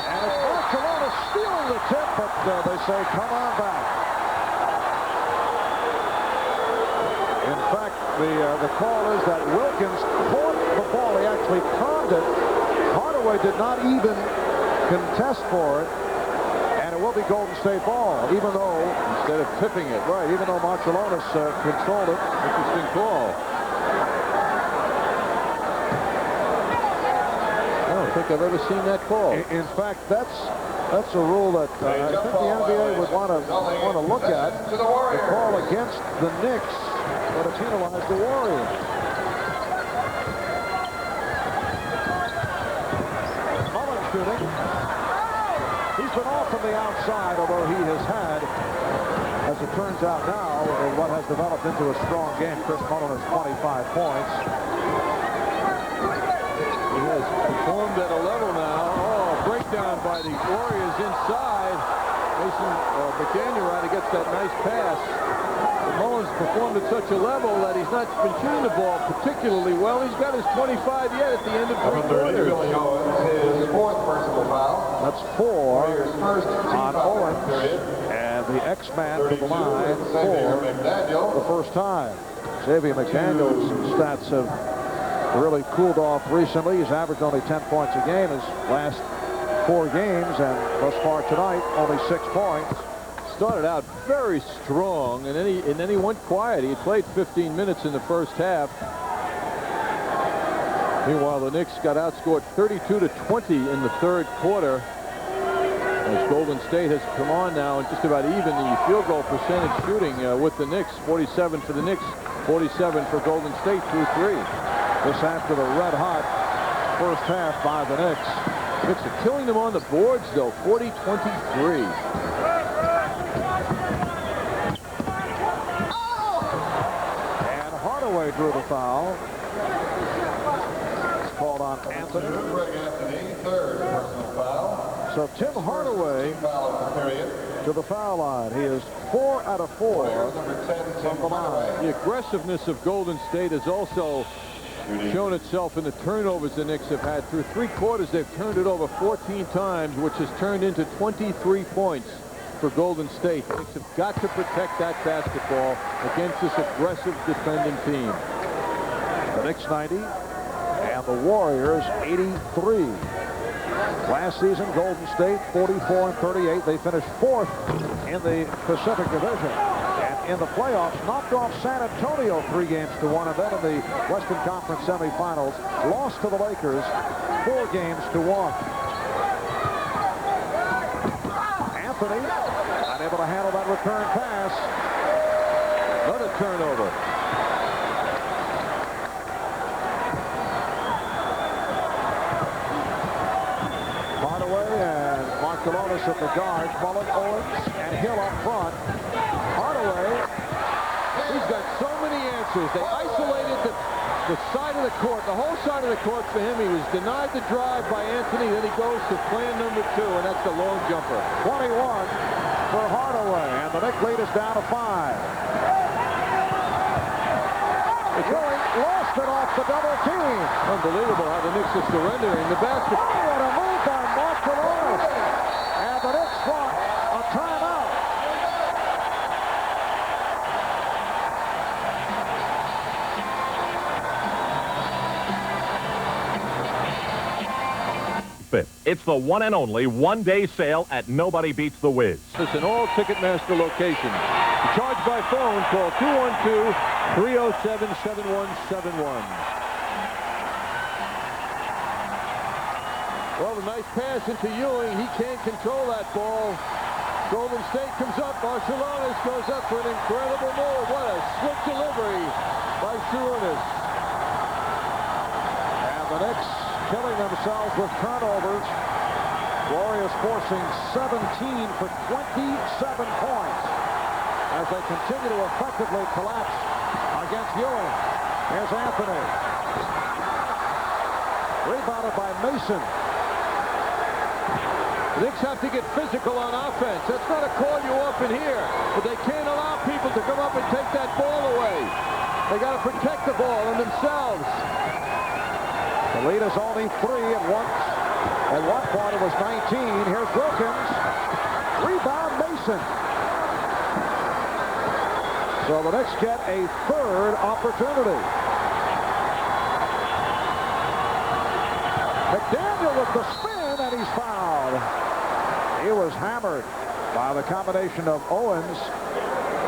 S1: And it's Marciulionis stealing the tip, but they say, come on back. In fact, the call is that Wilkins caught the ball. He actually palmed it. Hardaway did not even contest for it. It will be Golden State ball, even though, instead of tipping it, right, even though Marciulionis controlled it.
S2: Interesting call. I don't think I've ever seen that call.
S1: In fact, that's a rule that I think the NBA would want to look at. The call against the Knicks would have penalized the Warriors. Mullen shooting. He's been off from the outside, although he has had, as it turns out now, what has developed into a strong game. Chris Mullen has 25 points.
S2: He has performed at a level now. Oh, breakdown by the Warriors inside. McDaniel rather gets that nice pass. But Mullen's performed at such a level that he's not been shooting the ball particularly well. He's got his 25 yet at the end of 3 quarters.
S3: His 4th personal foul.
S1: That's 4 on Owens, and the X-Man to the line for the first time. Xavier McDaniel's stats have really cooled off recently. He's averaged only 10 points a game his last 4 games, and thus far tonight, only 6 points.
S2: Started out very strong, and then he went quiet. He played 15 minutes in the first half. Meanwhile, the Knicks got outscored 32-20 in the 3rd quarter. As Golden State has come on now and just about even the field goal percentage shooting with the Knicks. 47 for the Knicks, 47 for Golden State through 3.
S1: This after the red-hot first half by the Knicks.
S2: Knicks are killing them on the boards, though, 40-23.
S1: Hardaway drew the foul. It's called on Anthony.
S3: Third personal foul.
S1: So Tim Hardaway to the foul line. He is 4 out of 4 from the line.
S2: The aggressiveness of Golden State has also shown itself in the turnovers the Knicks have had. Through 3 quarters, they've turned it over 14 times, which has turned into 23 points for Golden State. The Knicks have got to protect that basketball against this aggressive defending team.
S1: The Knicks 90 and the Warriors 83. Last season, Golden State 44-38. They finished 4th in the Pacific Division. And in the playoffs, knocked off San Antonio 3-1. And then in the Western Conference semifinals, lost to the Lakers 4-1. Anthony unable to handle that return pass.
S2: Another turnover.
S1: Mascalonis at the guard. Mullen, Owens, and Hill up front. Hardaway.
S2: He's got so many answers. They isolated the side of the court, the whole side of the court for him. He was denied the drive by Anthony. Then he goes to plan number 2, and that's the long jumper.
S1: 21 for Hardaway, and the Knicks lead is down to 5. Ewing lost it off the double team.
S2: Unbelievable how the Knicks are surrendering the basket.
S1: Oh, what a move by Mascalonis. And the Knicks want a timeout.
S9: It's the one and only one-day sale at Nobody Beats the Wiz.
S2: It's an all Ticketmaster location. To charge by phone, call 212-307-7171. Well, a nice pass into Ewing. He can't control that ball. Golden State comes up. Barcelonas goes up for an incredible move. What a slick delivery by Sarunas.
S1: And the Knicks killing themselves with turnovers. Warriors forcing 17 for 27 points as they continue to effectively collapse against Ewing. Here's Anthony. Rebounded by Mason.
S2: The Knicks have to get physical on offense. That's not a call you up in here, but they can't allow people to come up and take that ball away. They got to protect the ball and themselves.
S1: The lead is only 3 at one point it was 19. Here's Wilkins. Rebound Mason. So the Knicks get a third opportunity. McDaniel with the spin, and he's fouled. He was hammered by the combination of Owens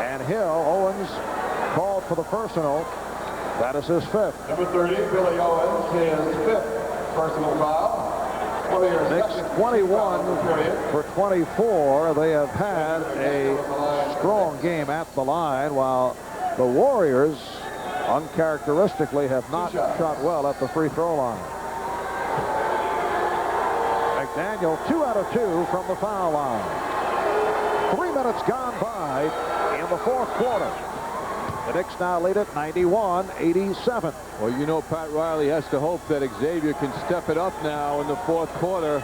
S1: and Hill. Owens called for the personal. That is his 5th.
S3: Number 30, Billy Owens, his 5th personal foul.
S1: Knicks 21 for 24. They have had a strong game at the line, while the Warriors uncharacteristically have not shot well at the free throw line. McDaniel 2 out of 2 from the foul line. 3 minutes gone by in the 4th quarter. The Knicks now lead at 91-87.
S2: Well, you know, Pat Riley has to hope that Xavier can step it up now in the 4th quarter.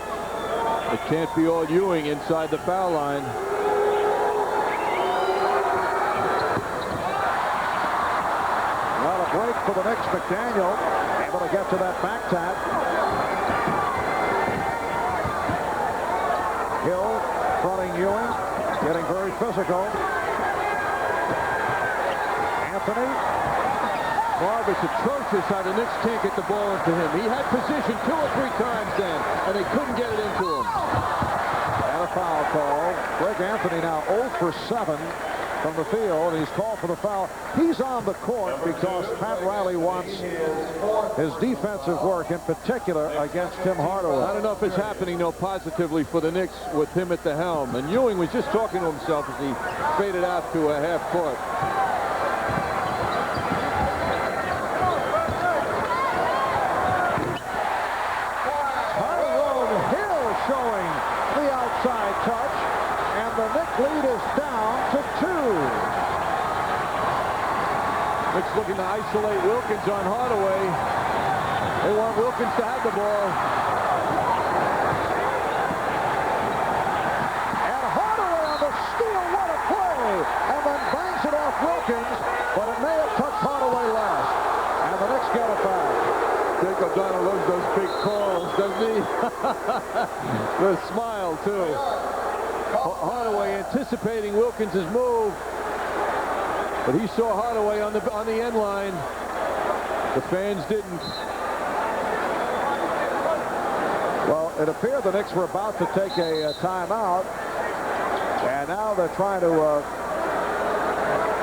S2: It can't be all Ewing inside the foul line.
S1: Well, a break for the Knicks. McDaniel able to get to that back tap. Hill fronting Ewing, getting very physical. Anthony.
S2: Marv, it's atrocious how the Knicks can't get the ball into him. He had position 2 or 3 times then, and they couldn't get it into him.
S1: And a foul call. Greg Anthony now 0 for 7 from the field, and he's called for the foul. He's on the court because Pat Riley wants his defensive work, in particular against Tim Hardaway.
S2: I don't know if it's happening, though, positively for the Knicks with him at the helm. And Ewing was just talking to himself as he faded out to a half court.
S1: Showing the outside touch, and the Knicks lead is down to 2.
S2: Knicks looking to isolate Wilkins on Hardaway. They want Wilkins to have the ball.
S1: And Hardaway on the steal, what a play! And then bangs it off Wilkins, but it may have touched Hardaway last. And the Knicks get it back.
S2: Dick O'Donnell loves those big calls, doesn't he? The smile, too. Hardaway anticipating Wilkins' move. But he saw Hardaway on the end line. The fans didn't.
S1: Well, it appeared the Knicks were about to take a timeout. And now they're trying to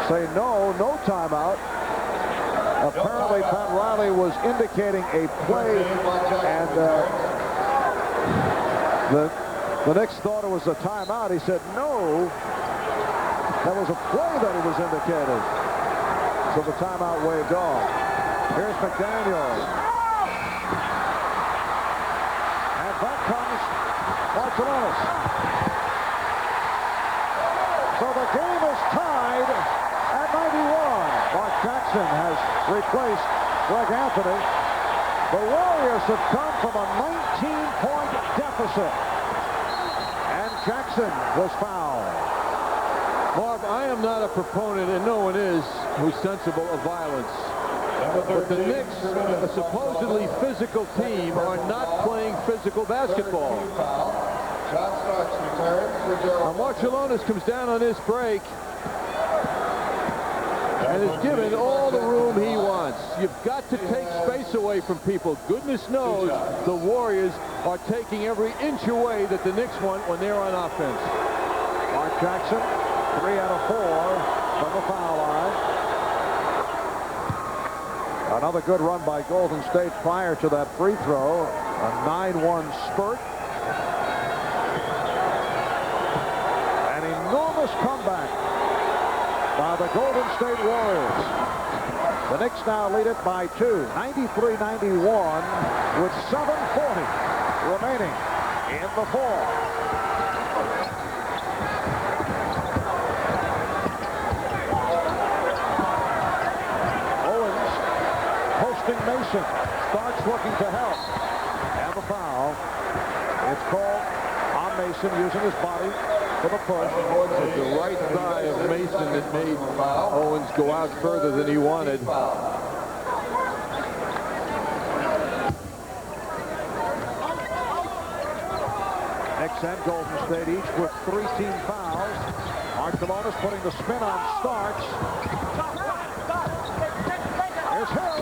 S1: say no timeout. Apparently, Pat Riley was indicating a play, and the Knicks thought it was a timeout. He said, no, that was a play that he was indicating. So the timeout waved off. Here's McDaniel. And back comes Barcelonas. So the game is tied at 91. Mark Jackson has replaced Greg Anthony. The Warriors have come from a 19-point deficit. And Jackson was fouled.
S2: Marv, I am not a proponent, and no one is, who's sensible of violence. But the Knicks, a supposedly physical team, are not playing physical basketball. Now, Barcelonas comes down on this break and is given all the room he wants. You've got to take space away from people. Goodness knows the Warriors are taking every inch away that the Knicks want when they're on offense.
S1: Mark Jackson, 3 out of 4 from the foul line. Another good run by Golden State prior to that free throw. A 9-1 spurt. An enormous comeback by the Golden State Warriors. The Knicks now lead it by 2, 93-91, with 7:40 remaining in the fourth. Mason starts looking to help. And the foul. It's called on Mason using his body for the push.
S2: It's the right thigh of Mason that made Owens go out further than he wanted.
S1: Knicks and Golden State each with 3 team fouls. Barcelona's putting the spin on Starks. Here's Hill.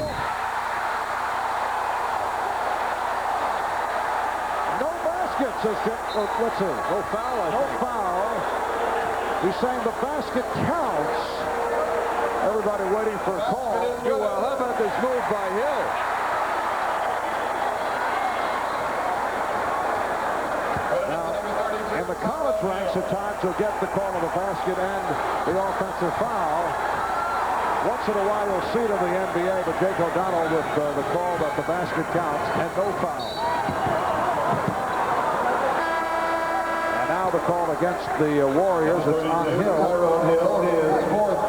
S1: Let's see. No foul. No foul. He's saying the basket counts. Everybody waiting for a call.
S2: Well, how about this move by Hill?
S1: Now, in the college ranks, at times you'll get the call of the basket and the offensive foul. Once in a while, you'll see it in the NBA, but Jake O'Donnell with the call that the basket counts and no foul. The call against the Warriors. It's on Hill.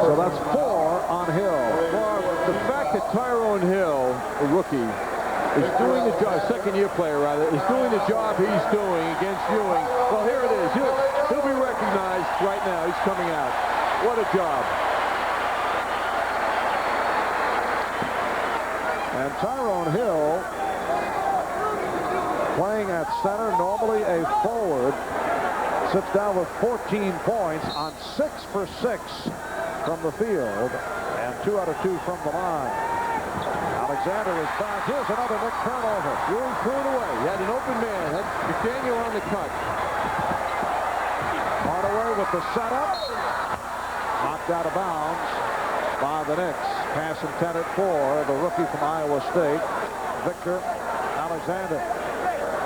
S1: So that's 4 on Hill.
S2: Well, the fact that Tyrone Hill, a rookie, is doing the job, second-year player rather, is doing the job he's doing against Ewing. Well, here it is. He'll be recognized right now. He's coming out. What a job.
S1: And Tyrone Hill, playing at center, normally a forward, sits down with 14 points on 6 for 6 from the field and 2 out of 2 from the line. Alexander is back. Here's another Knick turnover.
S2: Ewing threw it away. He had an open man. Had McDaniel on the cut.
S1: Hardaway with the setup. Knocked out of bounds by the Knicks. Pass intended for the rookie from Iowa State, Victor Alexander.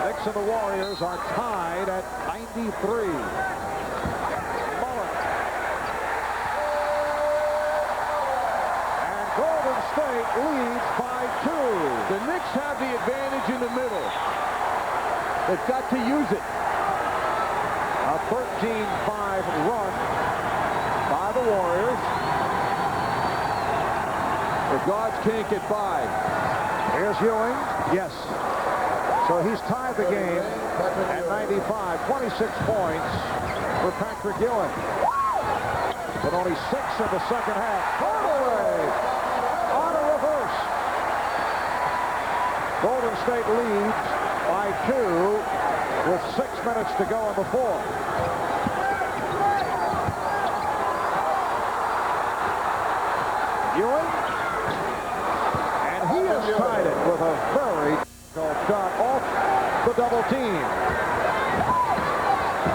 S1: Knicks and the Warriors are tied at 93. Mullen. And Golden State leads by 2.
S2: The Knicks have the advantage in the middle. They've got to use it.
S1: A 13-5 run by the Warriors.
S2: The guards can't get by.
S1: Here's Ewing. Yes. So he's tied the game at 95. 26 points for Patrick Ewing. But only 6 in the second half. Hardaway on a reverse. Golden State leads by 2 with 6 minutes to go in the fourth. Ewing. And he has tied it with a very shot off the double team.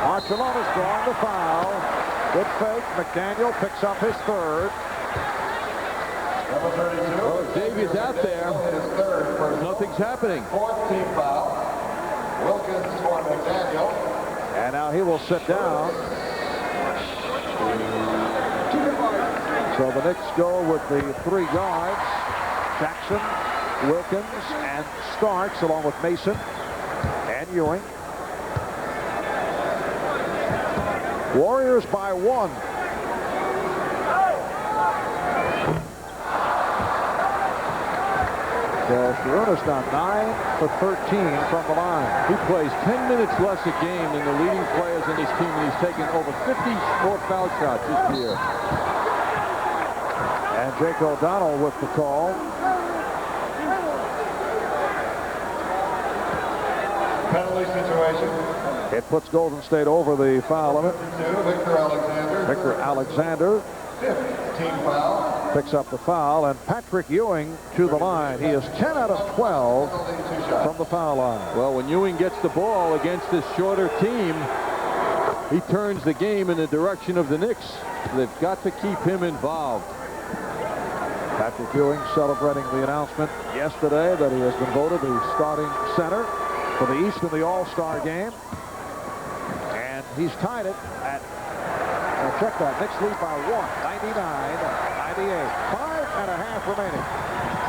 S1: Barcelona's drawing the foul. Good fake. McDaniel picks up his 3rd.
S2: Well, if Davies out there, nothing's happening.
S3: 4th team foul. Wilkins for McDaniel.
S1: And now he will sit down. So the Knicks go with the 3 guards. Jackson, Wilkins, and Starks, along with Mason and Ewing. Warriors by 1. Sharunas now 9 for 13 from the line.
S2: He plays 10 minutes less a game than the leading players in this team, and he's taken over 50 more foul shots this year.
S1: And Jake O'Donnell with the call.
S3: Penalty situation.
S1: It puts Golden State over the foul limit.
S3: Victor Alexander.
S1: Victor Alexander.
S3: 5th team foul.
S1: Picks up the foul, and Patrick Ewing to the line. He is 10 out of 12 from the foul line.
S2: Well, when Ewing gets the ball against this shorter team, he turns the game in the direction of the Knicks. They've got to keep him involved.
S1: Patrick Ewing celebrating the announcement yesterday that he has been voted the starting center for the East in the All-Star game. And he's tied it at, check that, Knicks lead by 1, 99-98. 5.5 remaining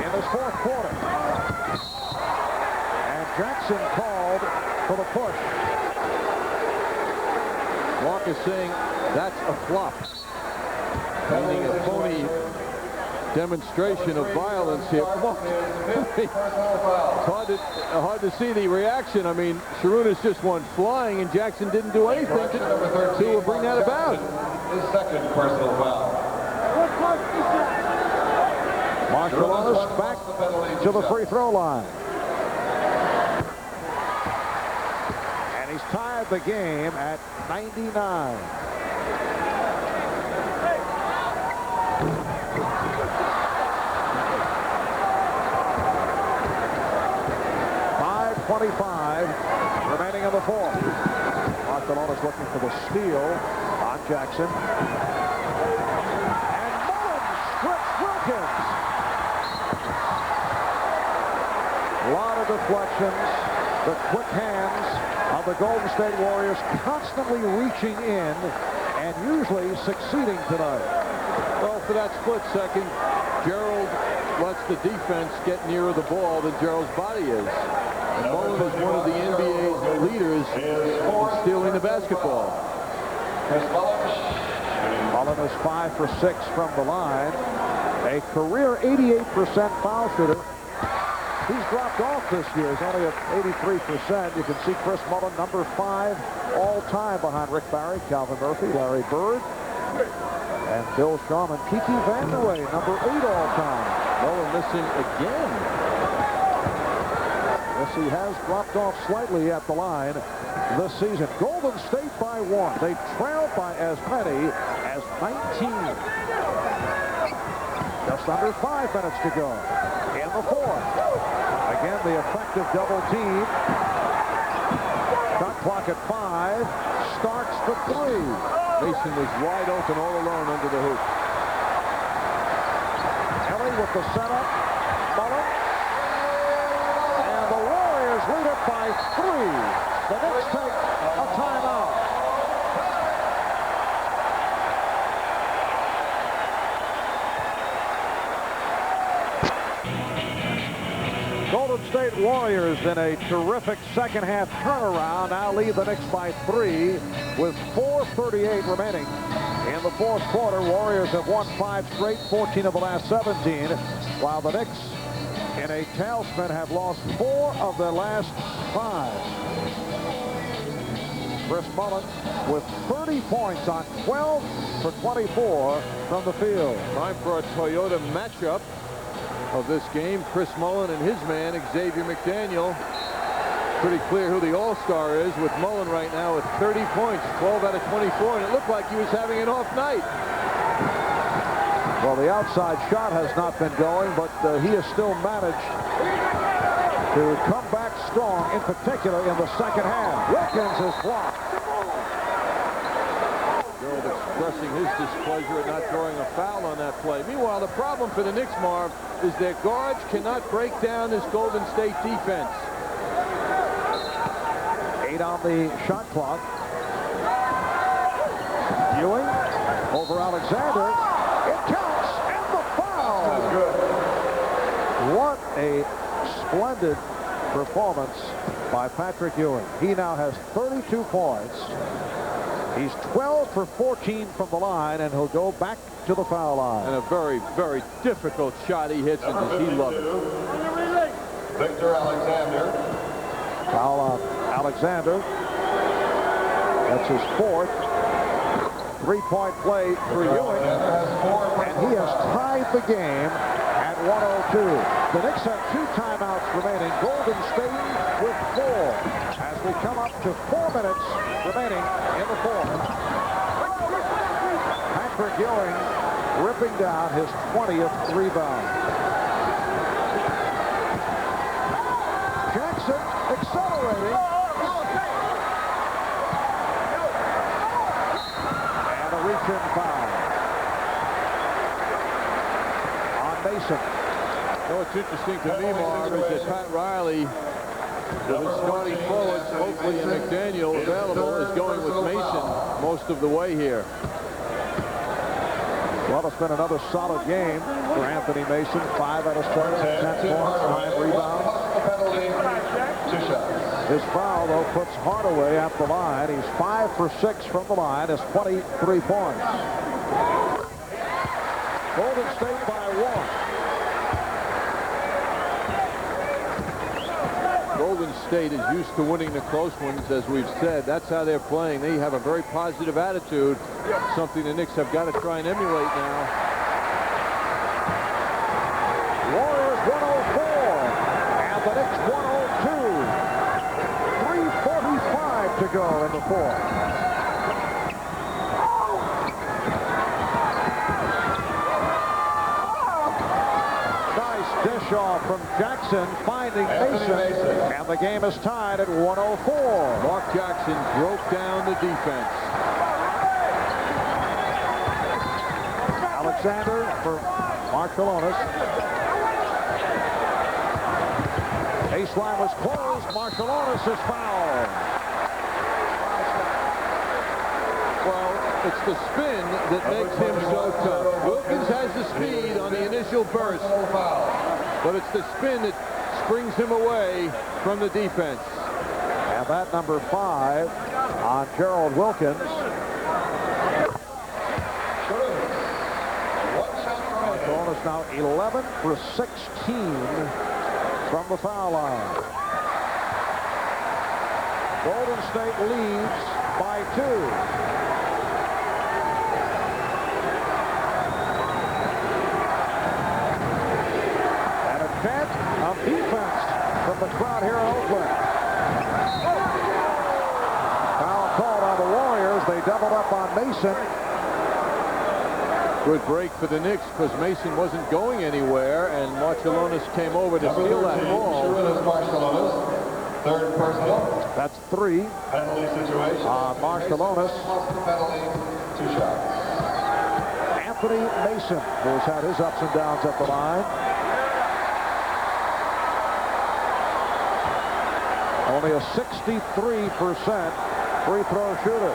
S1: in this fourth quarter. And Jackson called for the push.
S2: Mark is saying that's a flop. Meaning a phony demonstration of violence here. It's hard to see the reaction. I mean, Sharunas just went flying, and Jackson didn't do anything to bring that about.
S3: His second personal foul.
S1: Marciulionis back to the free throw line. And he's tied the game at 99. Remaining in the fourth. Marciulionis looking for the steal on Jackson. And Mullins strips Wilkins. A lot of deflections. The quick hands of the Golden State Warriors constantly reaching in and usually succeeding tonight.
S2: Well, for that split second, Gerald lets the defense get nearer the ball than Gerald's body is. And Mullins is one of the NBA's leaders in stealing the basketball.
S1: Mullins is 5 for 6 from the line. A career 88% foul shooter. He's dropped off this year. He's only at 83%. You can see Chris Mullin, number 5 all-time behind Rick Barry, Calvin Murphy, Larry Bird, and Bill Sharman. Kiki Vandeweghe, number 8 all-time.
S2: Mullin missing again.
S1: Yes, he has dropped off slightly at the line this season. Golden State by 1. They trailed by as many as 19. Just under 5 minutes to go in the fourth. Again, the effective double team. Shot clock at 5. Starks for 3.
S2: Mason was wide open all alone under the hoop.
S1: Kelly with the setup. Mullin. And the Warriors lead it by 3. The Knicks take a timeout. Golden State Warriors in a terrific second half turnaround now lead the Knicks by 3 with 4:38 remaining in the fourth quarter. Warriors have won 5 straight, 14 of the last 17, while the Knicks in a tailspin have lost 4 of their last 5. Chris Mullin with 30 points on 12 for 24 from the field.
S2: Time for a Toyota matchup of this game. Chris Mullin and his man, Xavier McDaniel. Pretty clear who the all-star is, with Mullin right now with 30 points, 12 out of 24, and it looked like he was having an off night.
S1: Well, the outside shot has not been going, but he has still managed to come back strong, in particular in the second half. Wilkins is blocked.
S2: Gerald expressing his displeasure at not drawing a foul on that play. Meanwhile, the problem for the Knicks, Marv, is their guards cannot break down this Golden State defense.
S1: 8 on the shot clock. Ewing over Alexander. It counts, and the foul. What a splendid performance by Patrick Ewing. He now has 32 points. He's 12 for 14 from the line, and he'll go back to the foul line.
S2: And a very, very difficult shot he hits, and does he love it.
S3: Victor Alexander.
S1: Foul on Alexander. That's his fourth. Three-point play for Ewing, and he has tied the game at 102. The Knicks have 2 timeouts remaining. Golden State with 4 as we come up to 4 minutes remaining in the fourth. Patrick Ewing ripping down his 20th rebound. Jackson accelerating. And a reach-in foul on Mason.
S2: What's interesting to me, Marv, is that Pat Riley, with his starting forwards, Oakley and McDaniel available, is going with Mason most of the way here.
S1: Well, it's been another solid game for Anthony Mason. 5 out of 7, 10 points, 9 rebounds. His foul, though, puts Hardaway at the line. He's 5 for 6 from the line. Has 23 points. Golden State by 1.
S2: Golden State is used to winning the close ones, as we've said. That's how they're playing. They have a very positive attitude, something the Knicks have got to try and emulate now.
S1: Warriors 104, and the Knicks 102. 3:45 to go in the fourth. Dish off from Jackson, finding Mason, and the game is tied at 104.
S2: Mark Jackson broke down the defense.
S1: Alexander for Marciulionis. Baseline was closed. Marciulionis is fouled.
S2: Well, it's the spin that makes him so tough. Wilkins has the speed on the initial burst, but it's the spin that springs him away from the defense.
S1: And that number 5 on Gerald Wilkins. Marciulionis now 11 for 16 from the foul line. Golden State leads by 2. Of defense from the crowd here in Oakland. Foul called on the Warriors. They doubled up on Mason.
S2: Good break for the Knicks because Mason wasn't going anywhere, and Marciulionis came over to steal that ball.
S3: Third personal.
S1: That's 3.
S3: Penalty situation.
S1: Marciulionis.
S3: Penalty, 2 shots.
S1: Anthony Mason, who's had his ups and downs at the line. Only a 63% free throw shooter.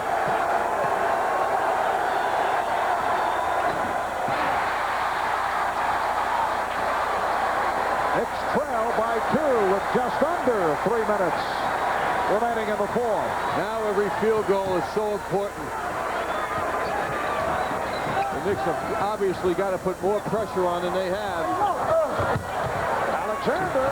S1: Knicks trail by 2 with just under 3 minutes remaining in the fourth.
S2: Now every field goal is so important. The Knicks have obviously got to put more pressure on than they have.
S1: Alexander.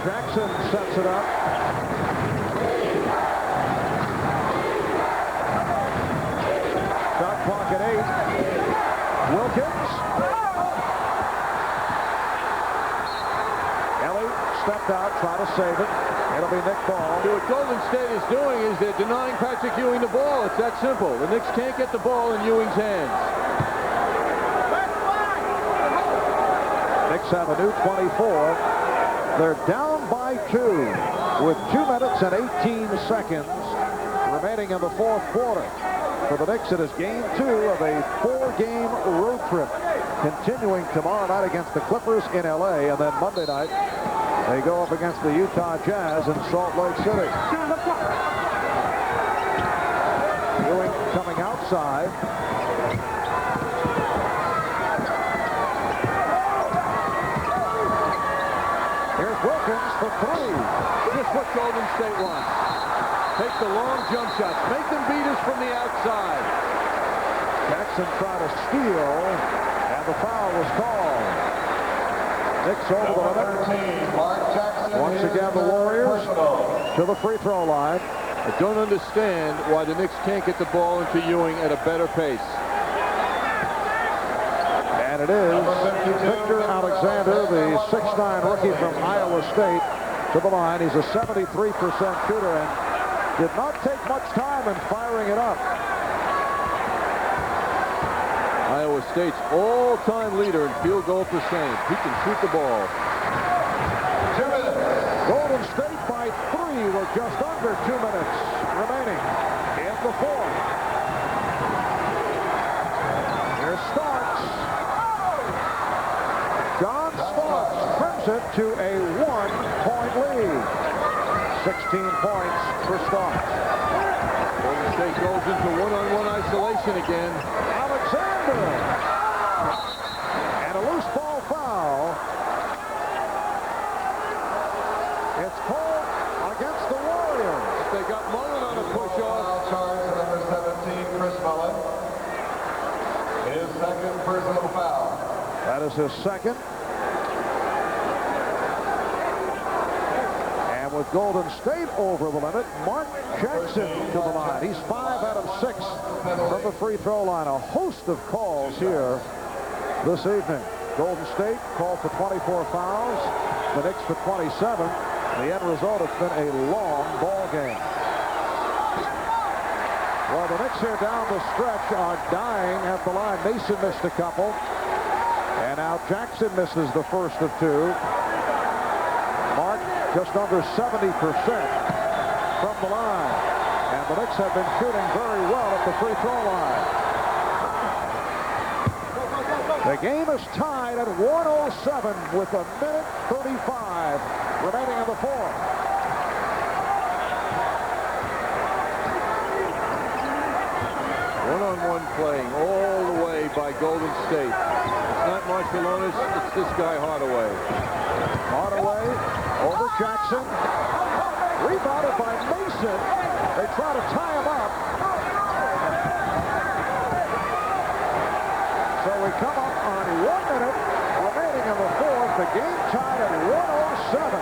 S1: Jackson sets it up. Shot clock at 8. Wilkins. Kelly stepped out, tried to save it. It'll be Nick Ball.
S2: What Golden State is doing is they're denying Patrick Ewing the ball. It's that simple. The Knicks can't get the ball in Ewing's hands.
S1: Knicks have a new 24. They're down by 2 with 2 minutes and 18 seconds remaining in the fourth quarter. For the Knicks, it is game 2 of a 4-game road trip, continuing tomorrow night against the Clippers in L.A. and then Monday night they go up against the Utah Jazz in Salt Lake City. Ewing coming outside. Wilkins for three.
S2: Just what Golden State wants. Take the long jump shots. Make them beat us from the outside.
S1: Jackson tried to steal, and the foul was called. Knicks over the limit. Once again, the Warriors to the free throw line.
S2: I don't understand why the Knicks can't get the ball into Ewing at a better pace.
S1: And it is Victor Alexander, the 6'9" rookie from Iowa State, to the line. He's a 73% shooter and did not take much time in firing it up.
S2: Iowa State's all-time leader in field goal percentage. He can shoot the ball.
S1: 2 minutes. Golden State by 3 with just under 2 minutes remaining in the fourth. Here's Starks. John Starks trims it to a 1-point lead. 16 points for Starks.
S2: Golden State goes into one-on-one isolation again.
S1: Alexander. And a loose ball foul. It's called against the Warriors.
S2: They got Mullen on a push-off.
S3: Charge number 17, Chris Mullen. His second personal foul.
S1: That is his second. And with Golden State over the limit, Mark Jackson to the line. He's 5 out of 6 from the free throw line. A host of calls here this evening. Golden State called for 24 fouls. The Knicks for 27. The end result, it's been a long ball game. Well, the Knicks here down the stretch are dying at the line. Mason missed a couple. And now Jackson misses the first of 2. Mark just under 70% from the line. And the Knicks have been shooting very well at the free throw line. The game is tied at 107 with a minute 35 remaining in the fourth.
S2: One-on-one playing all the way by Golden State. It's not Marciulionis, it's this guy Hardaway.
S1: Hardaway over Jackson. Rebounded by Mason. They try to tie him up. So we come up on 1 minute remaining in the fourth. The game tied at 107.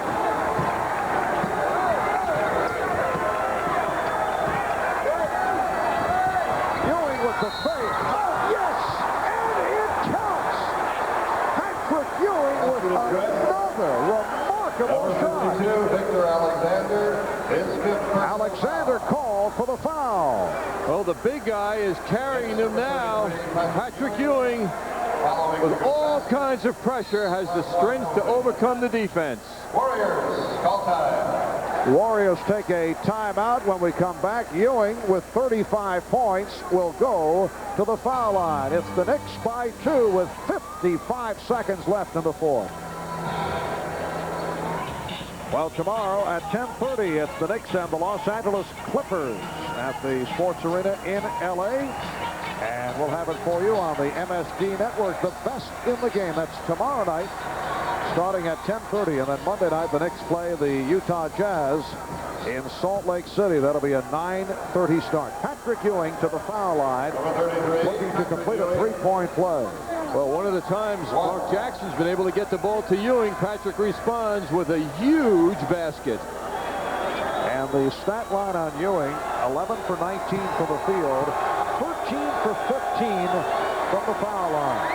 S1: Ewing with the fake. Oh, yes! And it counts! Patrick Ewing with another remarkable shot.
S3: Victor Alexander, his fifth.
S1: Alexander called for the foul.
S2: Well, the big guy is carrying them now. Patrick Ewing, with all kinds of pressure, has the strength to overcome the defense.
S3: Warriors, call time.
S1: Warriors take a timeout. When we come back, Ewing with 35 points will go to the foul line. It's the Knicks by 2 with 55 seconds left in the fourth. Well, tomorrow at 10:30, it's the Knicks and the Los Angeles Clippers at the Sports Arena in L.A. And we'll have it for you on the MSG Network, the best in the game. That's tomorrow night, starting at 10:30. And then Monday night, the Knicks play the Utah Jazz in Salt Lake City. That'll be a 9:30 start. Patrick Ewing to the foul line, looking to complete a three-point play.
S2: Well, one of the times Mark Jackson's been able to get the ball to Ewing, Patrick responds with a huge basket.
S1: And the stat line on Ewing, 11 for 19 from the field, 13 for 15 from the foul line.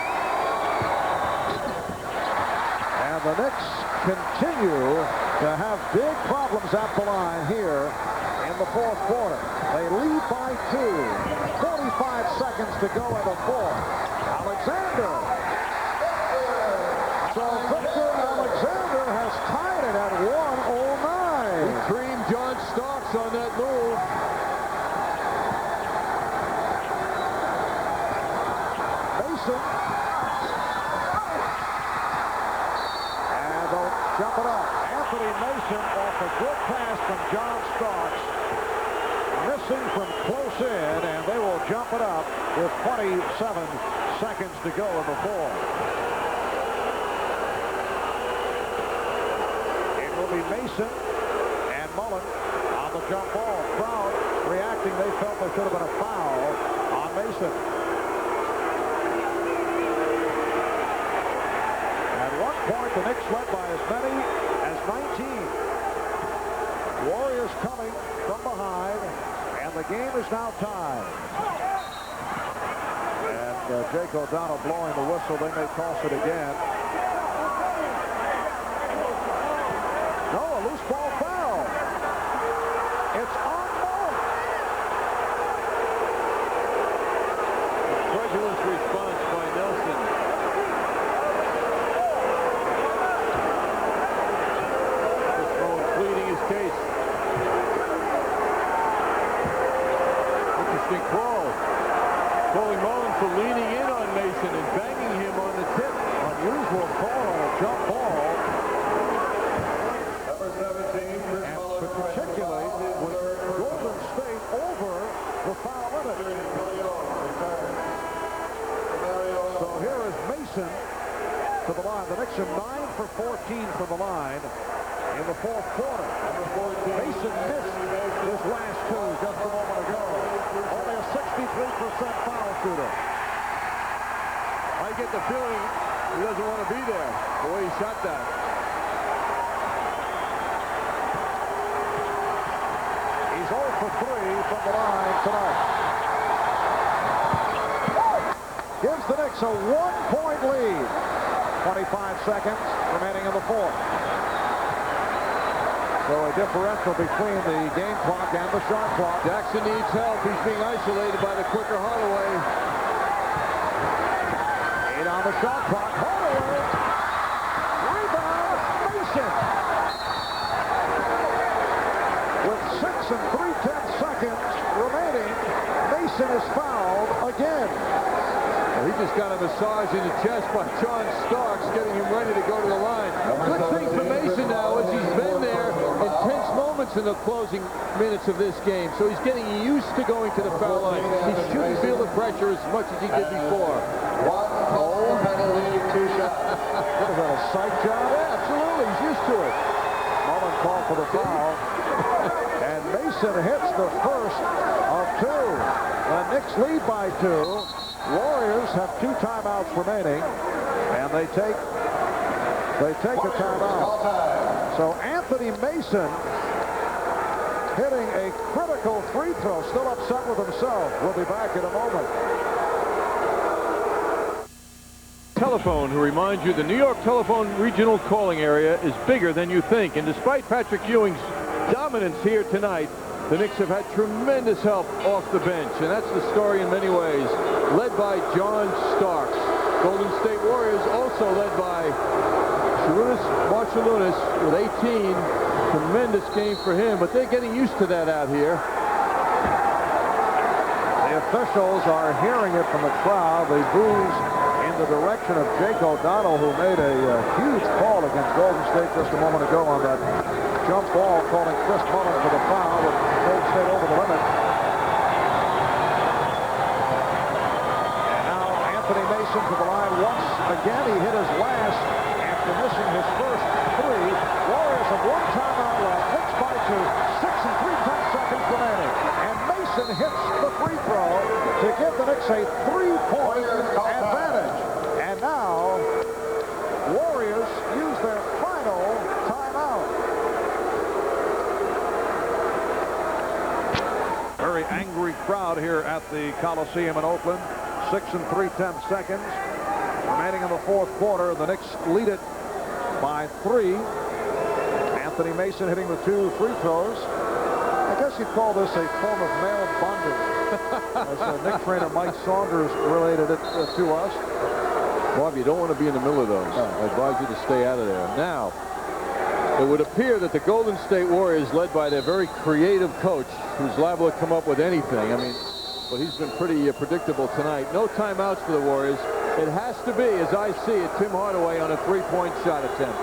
S1: And the Knicks continue to have big problems at the line here in the fourth quarter. They lead by 2. 45 seconds to go in the fourth. Alexander. So Victor Alexander has tied it at 109.
S2: He creamed John Starks on that move.
S1: Mason. And they'll jump it up. Anthony Mason off a good pass from John Starks. Missing from close in, and they will jump it up with 27 seconds to go in the fourth. be Mason and Mullen on the jump ball. Crowd reacting. They felt there should have been a foul on Mason. At one point, the Knicks led by as many as 19. Warriors coming from behind, and the game is now tied. And Jake O'Donnell blowing the whistle. They may toss it again. No, a loose ball foul. It's on Mullen.
S2: Incredulous response by Nelson. Just Mullen pleading his case. Interesting call. Calling Mullen for leaning in on Mason and banging him on the tip.
S1: Unusual call on a jump ball.
S3: Number 17, Chris Mullen,
S1: Particularly with Golden State over the foul limit. So here is Mason to the line. The Knicks are 9 for 14 from the line in the fourth quarter. Mason missed his last two just a moment ago. Only a 63% foul shooter.
S2: I get the feeling he doesn't want to be there, the way he shot that.
S1: He's 0 for 3 from the line tonight. Gives the Knicks a 1-point lead. 25 seconds remaining in the fourth. So a differential between the game clock and the shot clock.
S2: Jackson needs help. He's being isolated by the quicker Hardaway.
S1: 8 on the shot clock. Hardaway. Rebound. Mason. With 6 and 3/10 seconds remaining, Mason is fouled again.
S2: Well, he just got a massage in the chest by John Starks, getting him ready to go to the line. Good thing for Mason now is he's been there in tense moments in the closing minutes of this game, so he's getting used to going to the foul line. He shouldn't feel the pressure as much as he did before.
S3: Mullen had to leave 2 shots.
S1: What is that, a sight job?
S2: Yeah, absolutely. He's used to it.
S1: Mullen called for the foul. And Mason hits the first of 2. The Knicks lead by 2. Warriors have 2 timeouts remaining, and they take a timeout. So Anthony Mason hitting a critical free throw, still upset with himself. We'll be back in a moment.
S2: Telephone, who reminds you the New York Telephone regional calling area is bigger than you think, and despite Patrick Ewing's dominance here tonight, the Knicks have had tremendous help off the bench, and that's the story in many ways, led by John Starks. Golden State Warriors also led by Sharunas Marciulionis with 18. Tremendous game for him, but they're getting used to that out here.
S1: The officials are hearing it from the crowd. They boos in the direction of Jake O'Donnell, who made a huge call against Golden State just a moment ago on that jump ball, calling Chris Mullen for the foul with Golden State over the limit. And now Anthony Mason to the line once again. He hit his last after missing his first 3. Warriors have 1 timeout left. Knicks by 2. 6 and 3/10 seconds remaining. And Mason hits the free throw to give the Knicks a 3-point advantage. And now Warriors use their final timeout. Very angry crowd here at the Coliseum in Oakland. 6 and 3/10 seconds remaining in the fourth quarter. The Knicks lead it by 3. Anthony Mason hitting the 2 free throws. I guess you'd call this a form of male bonding, as Knicks trainer Mike Saunders related it to us.
S2: Bob, you don't want to be in the middle of those. I advise you to stay out of there. Now, it would appear that the Golden State Warriors, led by their very creative coach, who's liable to come up with anything. I mean, well, he's been pretty predictable tonight. No timeouts for the Warriors. It has to be, as I see it, Tim Hardaway on a 3-point shot attempt.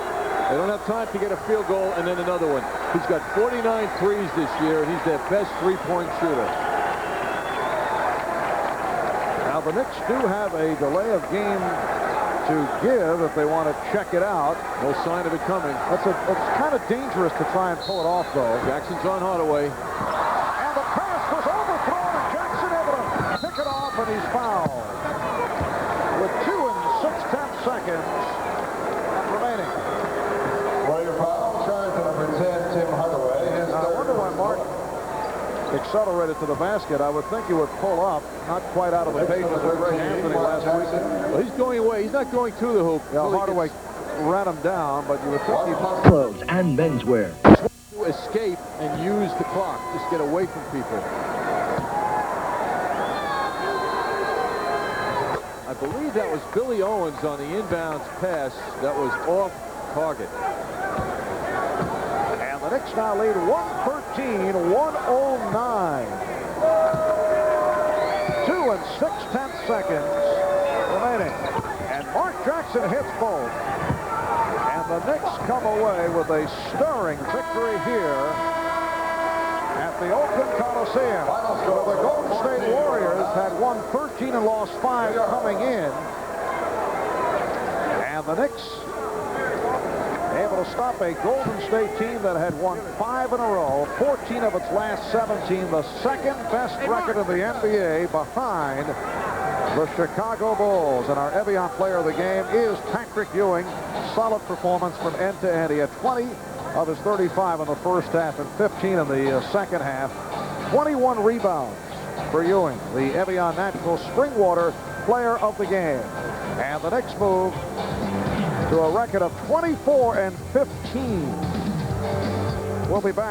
S2: They don't have time to get a field goal and then another one. He's got 49 threes this year, and he's their best 3-point shooter.
S1: Now, the Knicks do have a delay of game to give if they want to check it out.
S2: No sign of it coming.
S1: It's kind of dangerous to try and pull it off, though.
S2: Jackson's on Hardaway.
S1: And the pass was overthrown, and Jackson able to pick it off, and he's fouled. With 2 6/10 seconds remaining.
S3: Well, your foul charge to number 10, Tim Hardaway.
S1: I wonder why Mark accelerated to the basket. I would think he would pull up, not quite out of the pages with Greg Anthony last week.
S2: Well, he's going away. He's not going to the hoop.
S1: Yeah, Hardaway ran him down, but you would think he'd
S12: clothes and menswear.
S2: to escape and use the clock. Just get away from people. I believe that was Billy Owens on the inbounds pass that was off target.
S1: And the Knicks now lead 113-109. 2 6/10 seconds remaining. And Mark Jackson hits both. And the Knicks come away with a stirring victory here at the Oakland Coliseum. Where the Golden State Warriors had won 13 and lost 5 coming in. And the Knicks able to stop a Golden State team that had won 5 in a row, 14 of its last 17, the second best record in the NBA behind the Chicago Bulls. And our Evian player of the game is Patrick Ewing. Solid performance from end to end. He had 20 of his 35 in the first half and 15 in the second half. 21 rebounds for Ewing, the Evian Natural Springwater player of the game. And the Knicks move to a record of 24-15. We'll be back.